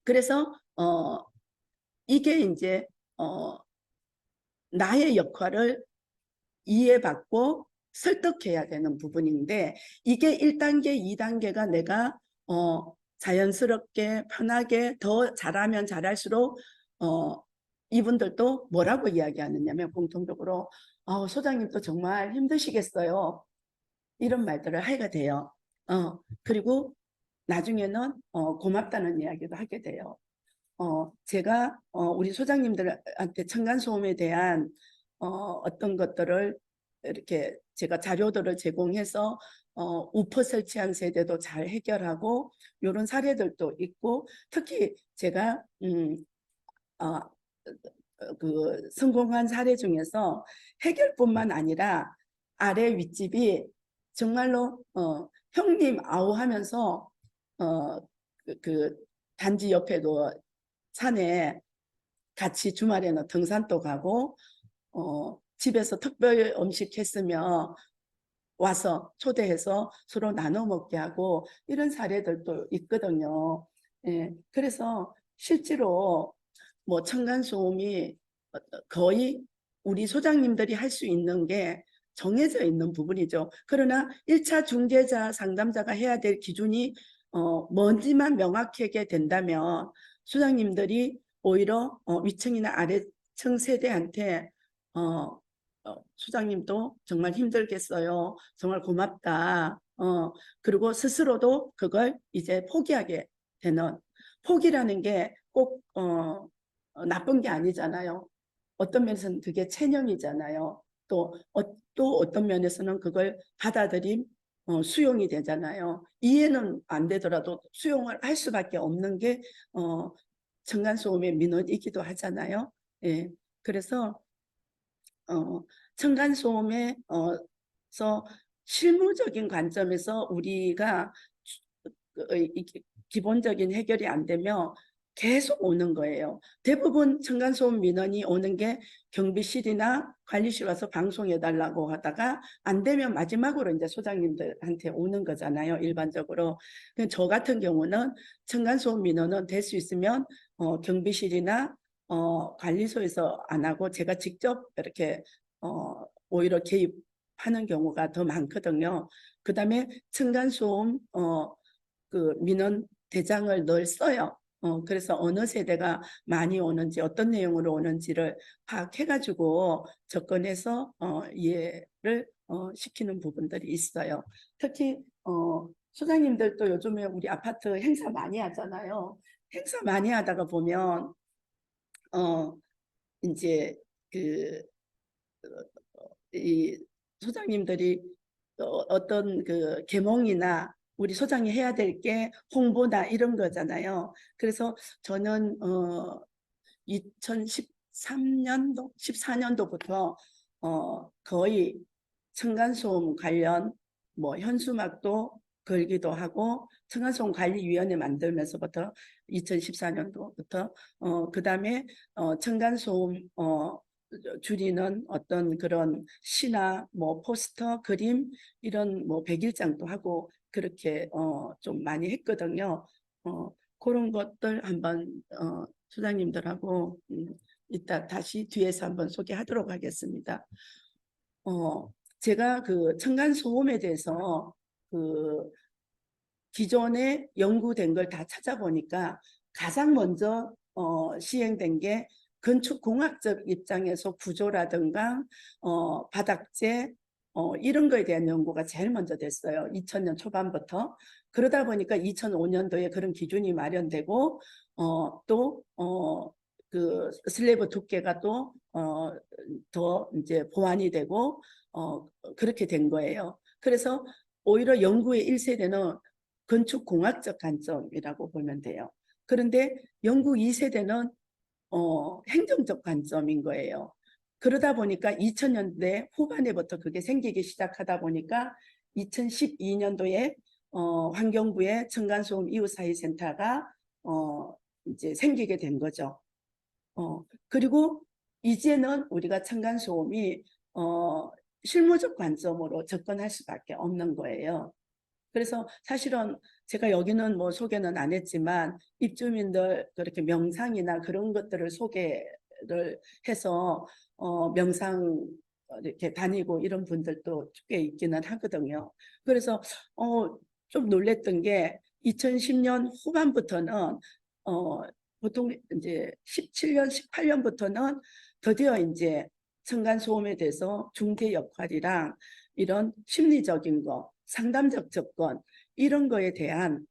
그래서 이게 이제 나의 역할을 이해받고 설득해야 되는 부분인데 이게 1단계, 2단계가 내가 자연스럽게 편하게 더 잘하면 잘할수록 이분들도 뭐라고 이야기하느냐면 공통적으로 소장님도 정말 힘드시겠어요. 이런 말들을 하게 돼요. 그리고 나중에는 고맙다는 이야기도 하게 돼요. 제가 우리 소장님들한테 층간소음에 대한 어떤 것들을 이렇게 제가 자료들을 제공해서 우퍼 설치한 세대도 잘 해결하고 이런 사례들도 있고 특히 제가 그 성공한 사례 중에서 해결뿐만 아니라 아래 윗집이 정말로 형님 아우 하면서 그 단지 옆에도 산에 같이 주말에는 등산도 가고 집에서 특별 음식 했으면 와서 초대해서 서로 나눠 먹게 하고 이런 사례들도 있거든요. 예, 그래서 실제로 뭐 층간소음이 거의 우리 소장님들이 할 수 있는 게 정해져 있는 부분이죠. 그러나 1차 중재자 상담자가 해야 될 기준이 뭔지만 명확하게 된다면 소장님들이 오히려 위층이나 아래층 세대한테 소장님도 정말 힘들겠어요. 정말 고맙다. 그리고 스스로도 그걸 이제 포기하게 되는 포기라는 게 꼭 나쁜 게 아니잖아요. 어떤 면에서는 그게 체념이잖아요. 또 어떤 면에서는 그걸 받아들임 수용이 되잖아요. 이해는 안 되더라도 수용을 할 수밖에 없는 게 층간소음의 민원이기도 하잖아요. 예. 그래서 층간소음에 서 실무적인 관점에서 우리가 기본적인 해결이 안 되면 계속 오는 거예요. 대부분 층간소음 민원이 오는 게 경비실이나 관리실 와서 방송해 달라고 하다가 안 되면 마지막으로 이제 소장님들한테 오는 거잖아요. 일반적으로. 저 같은 경우는 층간소음 민원은 될 수 있으면 경비실이나 관리소에서 안 하고 제가 직접 이렇게 오히려 개입하는 경우가 더 많거든요. 그 다음에 층간소음 그 민원 대장을 늘 써요. 그래서 어느 세대가 많이 오는지 어떤 내용으로 오는지를 파악해가지고 접근해서 이해를 시키는 부분들이 있어요. 특히 소장님들도 요즘에 우리 아파트 행사 많이 하잖아요. 행사 많이 하다가 보면 이제 그 이 소장님들이 어떤 그 계몽이나 우리 소장이 해야 될 게 홍보나 이런 거잖아요. 그래서 저는 2013년도, 14년도부터 거의 층간소음 관련 뭐 현수막도 걸기도 하고 층간소음 관리위원회 만들면서부터 2014년도부터 그다음에 층간소음 줄이는 어떤 그런 시나 뭐 포스터, 그림 이런 뭐 백일장도 하고 그렇게 좀 많이 했거든요. 그런 것들 한번 소장님들하고 이따 다시 뒤에서 한번 소개하도록 하겠습니다. 제가 그 층간소음에 대해서 그 기존에 연구된 걸 다 찾아보니까 가장 먼저 시행된 게 건축공학적 입장에서 구조라든가 바닥재 이런 거에 대한 연구가 제일 먼저 됐어요. 2000년 초반부터. 그러다 보니까 2005년도에 그런 기준이 마련되고 또 그 슬래브 두께가 또 더 이제 보완이 되고 그렇게 된 거예요. 그래서 오히려 연구의 1세대는 건축공학적 관점이라고 보면 돼요. 그런데 연구 2세대는 행정적 관점인 거예요. 그러다 보니까 2000년대 후반에부터 그게 생기기 시작하다 보니까 2012년도에 환경부의 층간소음 이웃사회센터가 이제 생기게 된 거죠. 그리고 이제는 우리가 층간소음이 실무적 관점으로 접근할 수밖에 없는 거예요. 그래서 사실은 제가 여기는 뭐 소개는 안 했지만 입주민들 그렇게 명상이나 그런 것들을 소개를 해서 명상 이렇게 다니고 이런 분들도 꽤 있기는 하거든요. 그래서 좀 놀랬던 게 2010년 후반부터는 보통 이제 17년, 18년부터는 드디어 이제 층간소음에 대해서 중재 역할이랑 이런 심리적인 거, 상담적 접근 이런 거에 대한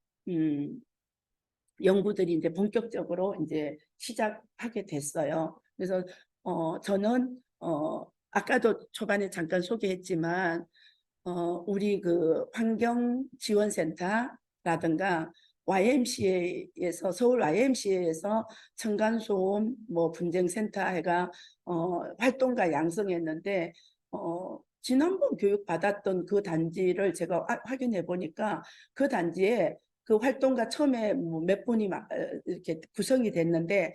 연구들이 이제 본격적으로 이제 시작하게 됐어요. 그래서 저는 아까도 초반에 잠깐 소개했지만 우리 그 환경지원센터라든가 YMCA에서 서울 YMCA에서 층간소음 뭐 분쟁센터 해가 활동가 양성했는데 지난번 교육 받았던 그 단지를 제가 확인해 보니까 그 단지에 그 활동가 처음에 뭐 몇 분이 이렇게 구성이 됐는데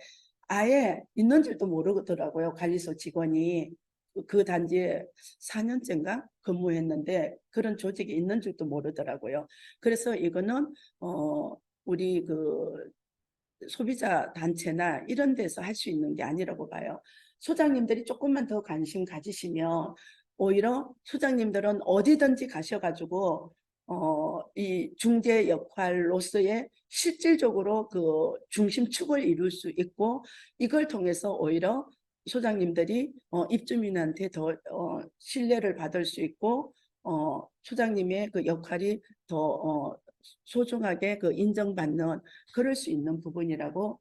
아예 있는 줄도 모르더라고요. 관리소 직원이. 그 단지에 4년째인가 근무했는데 그런 조직이 있는 줄도 모르더라고요. 그래서 이거는 우리 그 소비자 단체나 이런 데서 할 수 있는 게 아니라고 봐요. 소장님들이 조금만 더 관심 가지시면 오히려 소장님들은 어디든지 가셔가지고 이 중재 역할로서의 실질적으로 그 중심축을 이룰 수 있고 이걸 통해서 오히려 소장님들이 입주민한테 더 신뢰를 받을 수 있고 소장님의 그 역할이 더 소중하게 그 인정받는 그럴 수 있는 부분이라고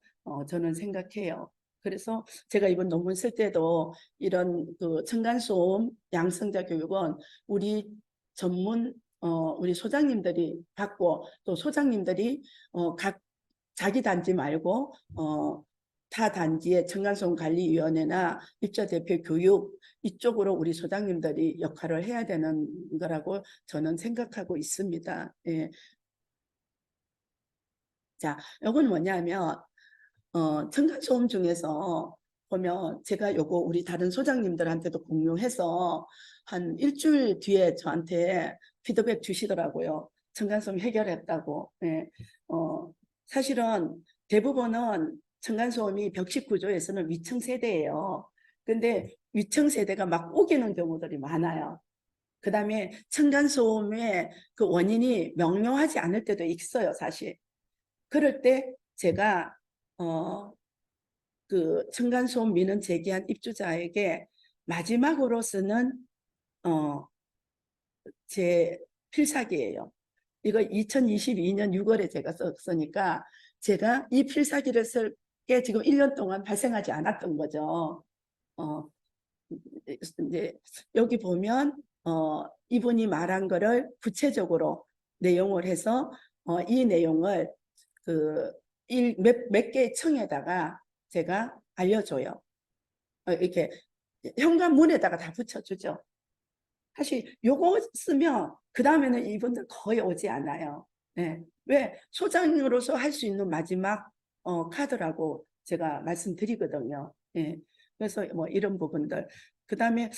저는 생각해요. 그래서 제가 이번 논문 쓸 때도 이런 그 층간소음 양성자 교육은 우리 전문 우리 소장님들이 받고 또 소장님들이 각 자기 단지 말고 타 단지의 층간소음관리위원회나 입주대표 교육 이쪽으로 우리 소장님들이 역할을 해야 되는 거라고 저는 생각하고 있습니다. 예. 자, 이건 뭐냐면 층간소음 중에서 보면 제가 요거 우리 다른 소장님들한테도 공유해서 한 일주일 뒤에 저한테 피드백 주시더라고요. 층간소음 해결했다고. 예. 사실은 대부분은 층간소음이 벽식 구조에서는 위층 세대예요. 근데 위층 세대가 막 우기는 경우들이 많아요. 그 다음에 층간소음의 그 원인이 명료하지 않을 때도 있어요, 사실. 그럴 때 제가 그 층간소음 민원 제기한 입주자에게 마지막으로 쓰는 제 필사기예요. 이거 2022년 6월에 제가 썼으니까 제가 이 필사기를 쓸 게 지금 1년 동안 발생하지 않았던 거죠. 이제 여기 보면 이분이 말한 거를 구체적으로 내용을 해서 이 내용을 그 몇 개의 층에다가 제가 알려줘요. 이렇게 현관문에다가 다 붙여주죠. 사실 요거 쓰면 그 다음에는 이분들 거의 오지 않아요. 네. 왜 소장으로서 할 수 있는 마지막 카드라고 제가 말씀드리거든요. 예. 그래서 뭐 이런 부분들. 그 다음에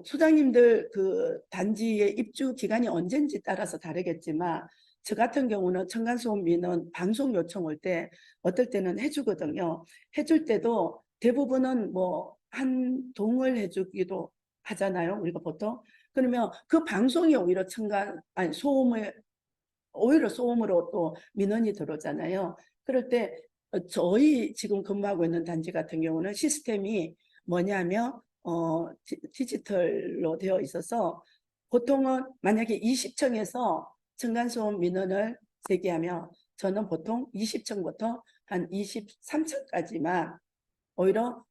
소장님들 그 단지의 입주 기간이 언젠지 따라서 다르겠지만 저 같은 경우는 층간소음 민원 방송 요청 올 때 어떨 때는 해주거든요. 해줄 때도 대부분은 뭐 한 동을 해주기도 하잖아요. 우리가 보통. 그러면 그 방송이 오히려 아니 소음을 오히려 소음으로 또 민원이 들어오잖아요. 그럴 때 저희 지금 근무하고 있는 단지 같은 경우는 시스템이 뭐냐면 디지털로 되어 있어서 보통은 만약에 20층에서 층간소음 민원을 제기하면 저는 보통 20층부터 한 23층까지만 오히려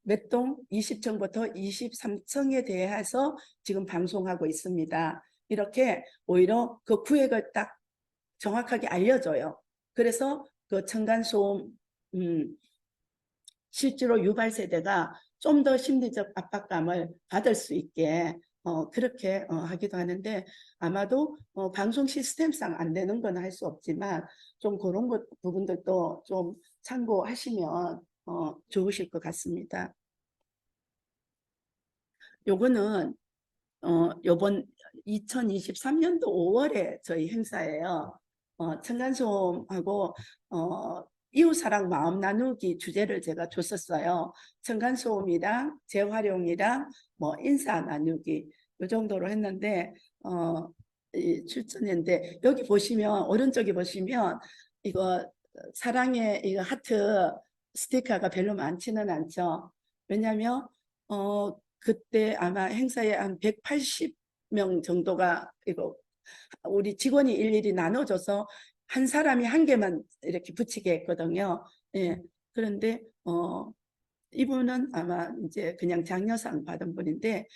몇 동 20층부터 23층에 대해서 지금 방송하고 있습니다. 이렇게 오히려 그 구획을 딱 정확하게 알려줘요. 그래서 그 층간소음 실제로 유발 세대가 좀 더 심리적 압박감을 받을 수 있게 그렇게 하기도 하는데 아마도 방송 시스템상 안 되는 건 할 수 없지만 좀 그런 부분들도 좀 참고하시면 좋으실 것 같습니다. 요거는 요번 2023년도 5월에 저희 행사예요. 층간소음하고 이웃사랑 마음 나누기 주제를 제가 줬었어요. 층간소음이랑 재활용이랑 뭐 인사 나누기 이 정도로 했는데 출전했는데 여기 보시면 오른쪽에 보시면 이거 사랑의 이거 하트 스티커가 별로 많지는 않죠. 왜냐하면 그때 아마 행사에 한 180명 정도가 이거 우리 직원이 일일이 나눠줘서 한 사람이 한 개만 이렇게 붙이게 했거든요. 예. 그런데 이분은 아마 이제 그냥 장려상 받은 분인데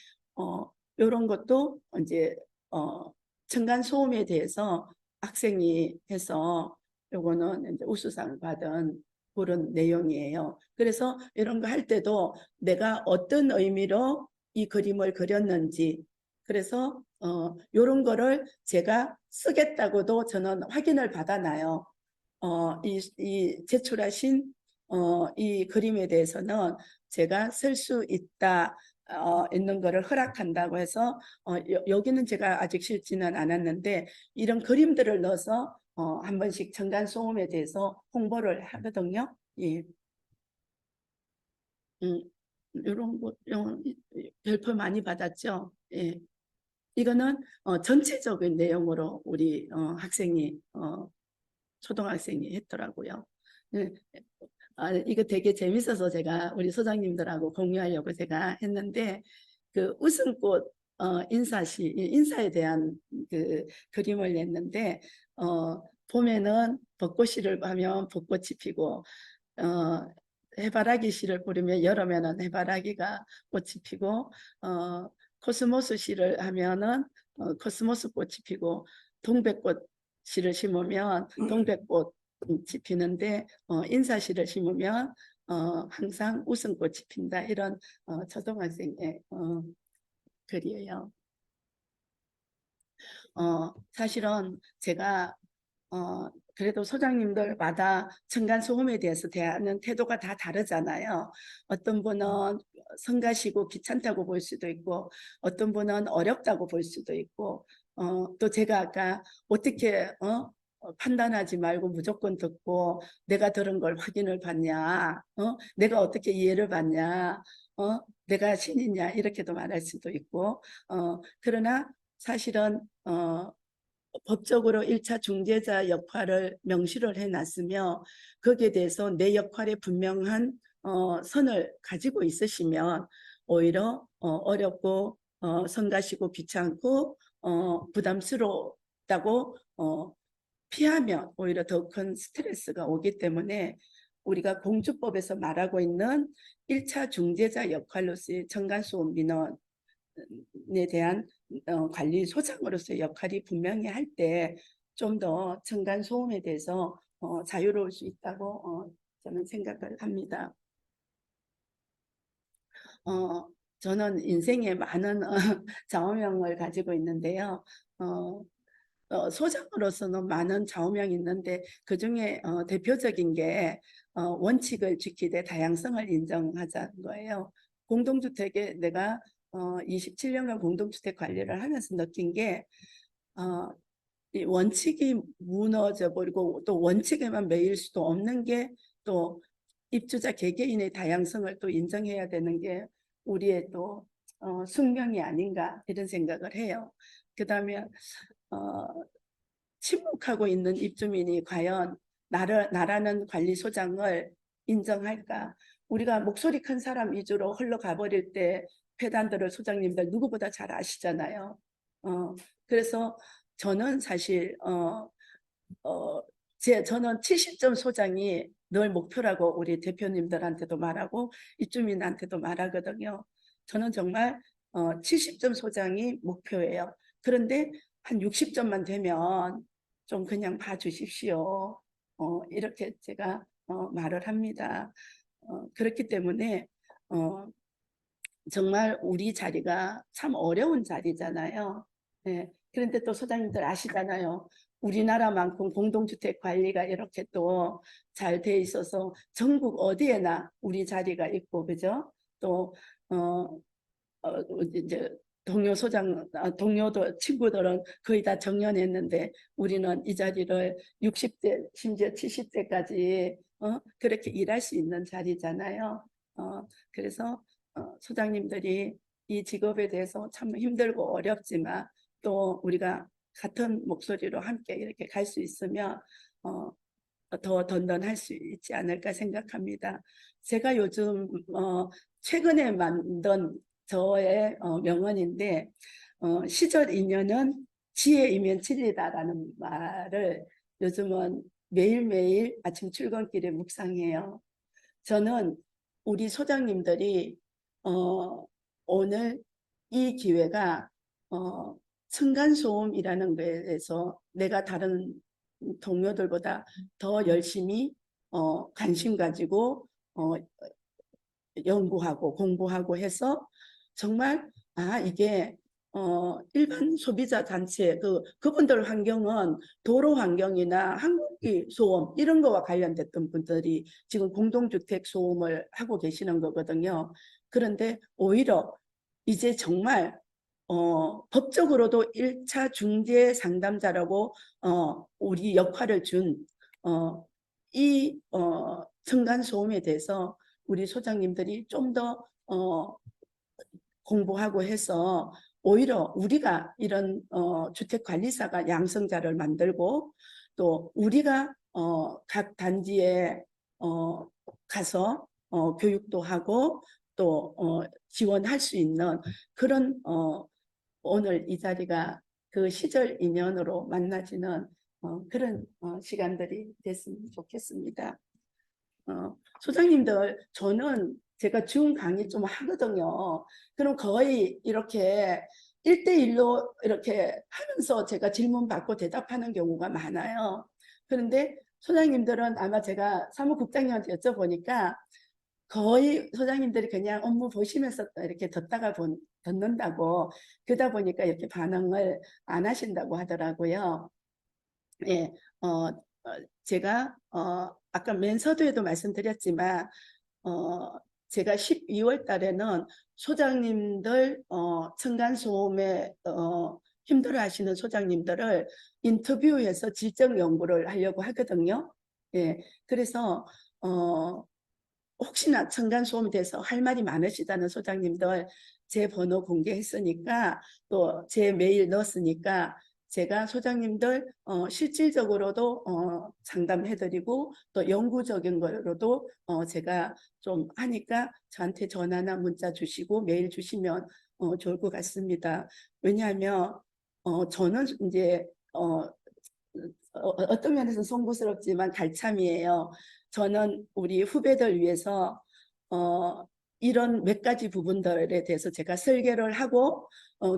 이런 것도 이제 층간 소음에 대해서 학생이 해서 요거는 이제 우수상 받은 그런 내용이에요. 그래서 이런 거 할 때도 내가 어떤 의미로 이 그림을 그렸는지 그래서 이런 거를 제가 쓰겠다고도 저는 확인을 받아놔요. 이 제출하신 이 그림에 대해서는 제가 쓸 수 있다 있는 거를 허락한다고 해서 여기는 제가 아직 실지는 않았는데 이런 그림들을 넣어서 한 번씩 층간소음에 대해서 홍보를 하거든요. 예. 이런 거 별표 많이 받았죠. 예. 이거는 전체적인 내용으로 우리 학생이 초등학생이 했더라고요. 예. 이거 되게 재밌어서 제가 우리 소장님들하고 공유하려고 제가 했는데 그 웃음꽃 인사에 대한 그 그림을 냈는데 봄에는 벚꽃시를 하면 벚꽃이 피고 해바라기 시를 부르면 여름에는 해바라기가 꽃이 피고 코스모스 시를 하면은 코스모스 꽃이 피고 동백꽃씨를 심으면 동백꽃이 피는데 인사씨를 심으면 항상 웃음꽃이 핀다. 이런 초등학생의 글이에요. 사실은 제가 그래도 소장님들마다 층간소음에 대해서 대하는 태도가 다 다르잖아요. 어떤 분은 성가시고 귀찮다고 볼 수도 있고, 어떤 분은 어렵다고 볼 수도 있고, 또 제가 아까 어떻게 판단하지 말고 무조건 듣고 내가 들은 걸 확인을 받냐, 내가 어떻게 이해를 받냐, 내가 신이냐 이렇게도 말할 수도 있고, 그러나 사실은 법적으로 1차 중재자 역할을 명시를 해놨으며 거기에 대해서 내 역할에 분명한 선을 가지고 있으시면 오히려 어렵고 성가시고 귀찮고 부담스럽다고 피하면 오히려 더 큰 스트레스가 오기 때문에 우리가 공주법에서 말하고 있는 1차 중재자 역할로서의 층간소음 민원에 대한 관리 소장으로서의 역할이 분명히 할 때 좀 더 층간소음에 대해서 자유로울 수 있다고 저는 생각을 합니다. 저는 인생에 많은 좌우명을 가지고 있는데요. 소장으로서는 많은 좌우명이 있는데 그중에 대표적인 게 원칙을 지키되 다양성을 인정하자는 거예요. 공동주택에 내가 27년간 공동주택 관리를 하면서 느낀 게 이 원칙이 무너져 버리고 또 원칙에만 매일 수도 없는 게 또 입주자 개개인의 다양성을 또 인정해야 되는 게 우리의 또 숙명이 아닌가 이런 생각을 해요. 그 다음에 침묵하고 있는 입주민이 과연 나라는 관리소장을 인정할까? 우리가 목소리 큰 사람 위주로 흘러가 버릴 때 회단들을 소장님들 누구보다 잘 아시잖아요. 그래서 저는 사실 저는 70점 소장이 늘 목표라고 우리 대표님들한테도 말하고 입주민한테도 말하거든요. 저는 정말 70점 소장이 목표예요. 그런데 한 60점만 되면 좀 그냥 봐주십시오. 이렇게 제가 말을 합니다. 그렇기 때문에 정말 우리 자리가 참 어려운 자리잖아요. 네. 그런데 또 소장님들 아시잖아요. 우리나라만큼 공동주택 관리가 이렇게 또 잘 돼 있어서 전국 어디에나 우리 자리가 있고, 그죠? 또, 이제 동료도 친구들은 거의 다 정년했는데 우리는 이 자리를 60대, 심지어 70대까지 그렇게 일할 수 있는 자리잖아요. 그래서 소장님들이 이 직업에 대해서 참 힘들고 어렵지만 또 우리가 같은 목소리로 함께 이렇게 갈 수 있으면 더 든든할 수 있지 않을까 생각합니다. 제가 요즘 최근에 만든 저의 명언인데 시절 인연은 지혜이면 진리다라는 말을 요즘은 매일매일 아침 출근길에 묵상해요. 저는 우리 소장님들이 오늘 이 기회가 층간소음이라는 거에서 내가 다른 동료들보다 더 열심히 관심 가지고 연구하고 공부하고 해서 정말 이게 일반 소비자 단체 그분들 환경은 도로 환경이나 항공기 소음 이런 거와 관련됐던 분들이 지금 공동주택 소음을 하고 계시는 거거든요. 그런데 오히려 이제 정말 법적으로도 1차 중재 상담자라고 우리 역할을 준 이 층간소음에 대해서 우리 소장님들이 좀 더 공부하고 해서 오히려 우리가 이런 주택관리사가 양성자를 만들고 또 우리가 각 단지에 가서 교육도 하고 또 지원할 수 있는 그런 오늘 이 자리가 그 시절 인연으로 만나지는 그런 시간들이 됐으면 좋겠습니다. 소장님들 저는 제가 줌 강의 좀 하거든요. 그럼 거의 이렇게 1대1로 이렇게 하면서 제가 질문 받고 대답하는 경우가 많아요. 그런데 소장님들은 아마 제가 사무국장님한테 여쭤보니까 거의 소장님들이 그냥 업무 보시면서 이렇게 듣는다고, 그러다 보니까 이렇게 반응을 안 하신다고 하더라고요. 예, 제가 아까 맨 서두에도 말씀드렸지만 제가 12월 달에는 소장님들 층간소음에 힘들어하시는 소장님들을 인터뷰해서 질적 연구를 하려고 하거든요. 예, 그래서 혹시나 층간소음에 대해서 할 말이 많으시다는 소장님들 제 번호 공개했으니까 또 제 메일 넣었으니까 제가 소장님들 실질적으로도 상담해드리고 또 영구적인 거로도 제가 좀 하니까 저한테 전화나 문자 주시고 메일 주시면 좋을 것 같습니다. 왜냐하면 저는 이제 어떤 면에서 송구스럽지만 갈참이에요. 저는 우리 후배들 위해서 이런 몇 가지 부분들에 대해서 제가 설계를 하고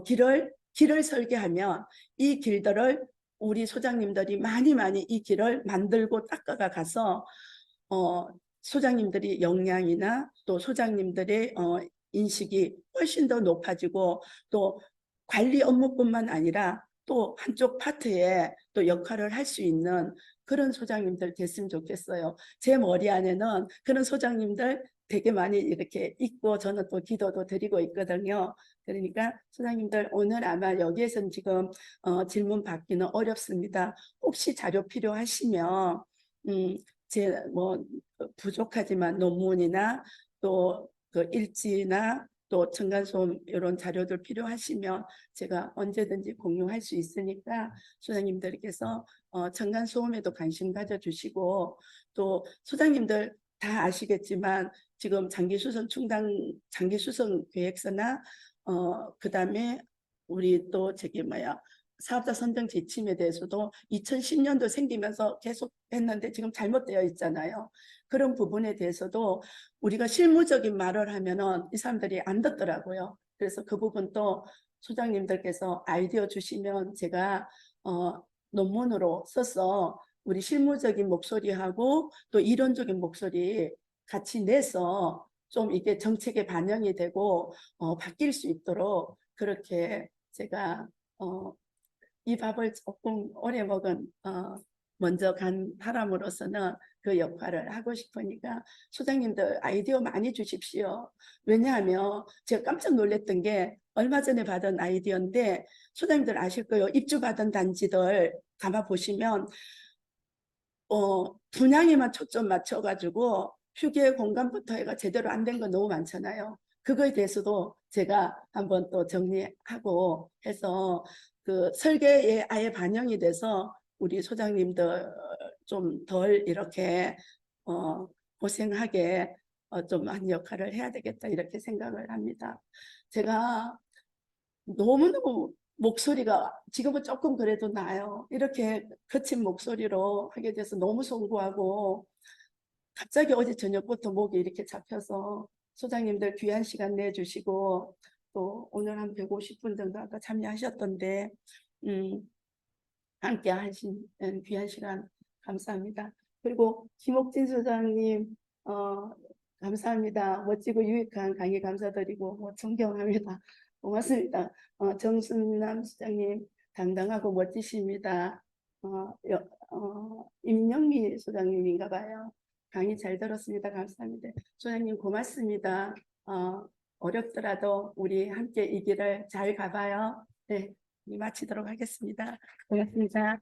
길을 설계하면 이 길들을 우리 소장님들이 많이 이 길을 만들고 닦아가 가서 소장님들이 역량이나 또 소장님들의 인식이 훨씬 더 높아지고 또 관리 업무뿐만 아니라 또 한쪽 파트에 또 역할을 할 수 있는 그런 소장님들 됐으면 좋겠어요. 제 머리 안에는 그런 소장님들 되게 많이 이렇게 있고 저는 또 기도도 드리고 있거든요. 그러니까 소장님들 오늘 아마 여기에서는 지금 질문 받기는 어렵습니다. 혹시 자료 필요하시면 제 뭐 부족하지만 논문이나 또 그 일지나 또 층간소음 이런 자료들 필요하시면 제가 언제든지 공유할 수 있으니까 소장님들께서 층간소음에도 관심 가져주시고 또 소장님들 다 아시겠지만 지금 장기수선 계획서나 그다음에 우리 또 저기 뭐야 사업자 선정 지침에 대해서도 2010년도 생기면서 계속 했는데 지금 잘못되어 있잖아요. 그런 부분에 대해서도 우리가 실무적인 말을 하면은 이 사람들이 안 듣더라고요. 그래서 그 부분도 소장님들께서 아이디어 주시면 제가 논문으로 써서 우리 실무적인 목소리하고 또 이론적인 목소리 같이 내서 좀 이게 정책에 반영이 되고 바뀔 수 있도록 그렇게 제가 이 밥을 조금 오래 먹은 먼저 간 사람으로서는 그 역할을 하고 싶으니까 소장님들 아이디어 많이 주십시오. 왜냐하면 제가 깜짝 놀랐던 게 얼마 전에 받은 아이디어인데 소장님들 아실 거예요. 입주받은 단지들 가만 보시면 분양에만 초점 맞춰가지고 휴게 공간부터 해가 제대로 안 된 거 너무 많잖아요. 그거에 대해서도 제가 한번 또 정리하고 해서 그 설계에 아예 반영이 돼서 우리 소장님들 좀 덜 이렇게 고생하게 좀 한 역할을 해야 되겠다 이렇게 생각을 합니다. 제가 너무너무 목소리가 지금은 조금 그래도 나아요. 이렇게 거친 목소리로 하게 돼서 너무 송구하고 갑자기 어제 저녁부터 목이 이렇게 잡혀서 소장님들 귀한 시간 내주시고 또 오늘 한 150분 정도 아까 참여하셨던데 함께 하신 귀한 시간 감사합니다. 그리고 김옥진 소장님 감사합니다. 멋지고 유익한 강의 감사드리고 존경합니다. 고맙습니다. 정순남 소장님 당당하고 멋지십니다. 임영미 소장님인가 봐요. 강의 잘 들었습니다. 감사합니다. 소장님 고맙습니다. 어렵더라도 우리 함께 이 길을 잘 가봐요. 네, 마치도록 하겠습니다. 고맙습니다.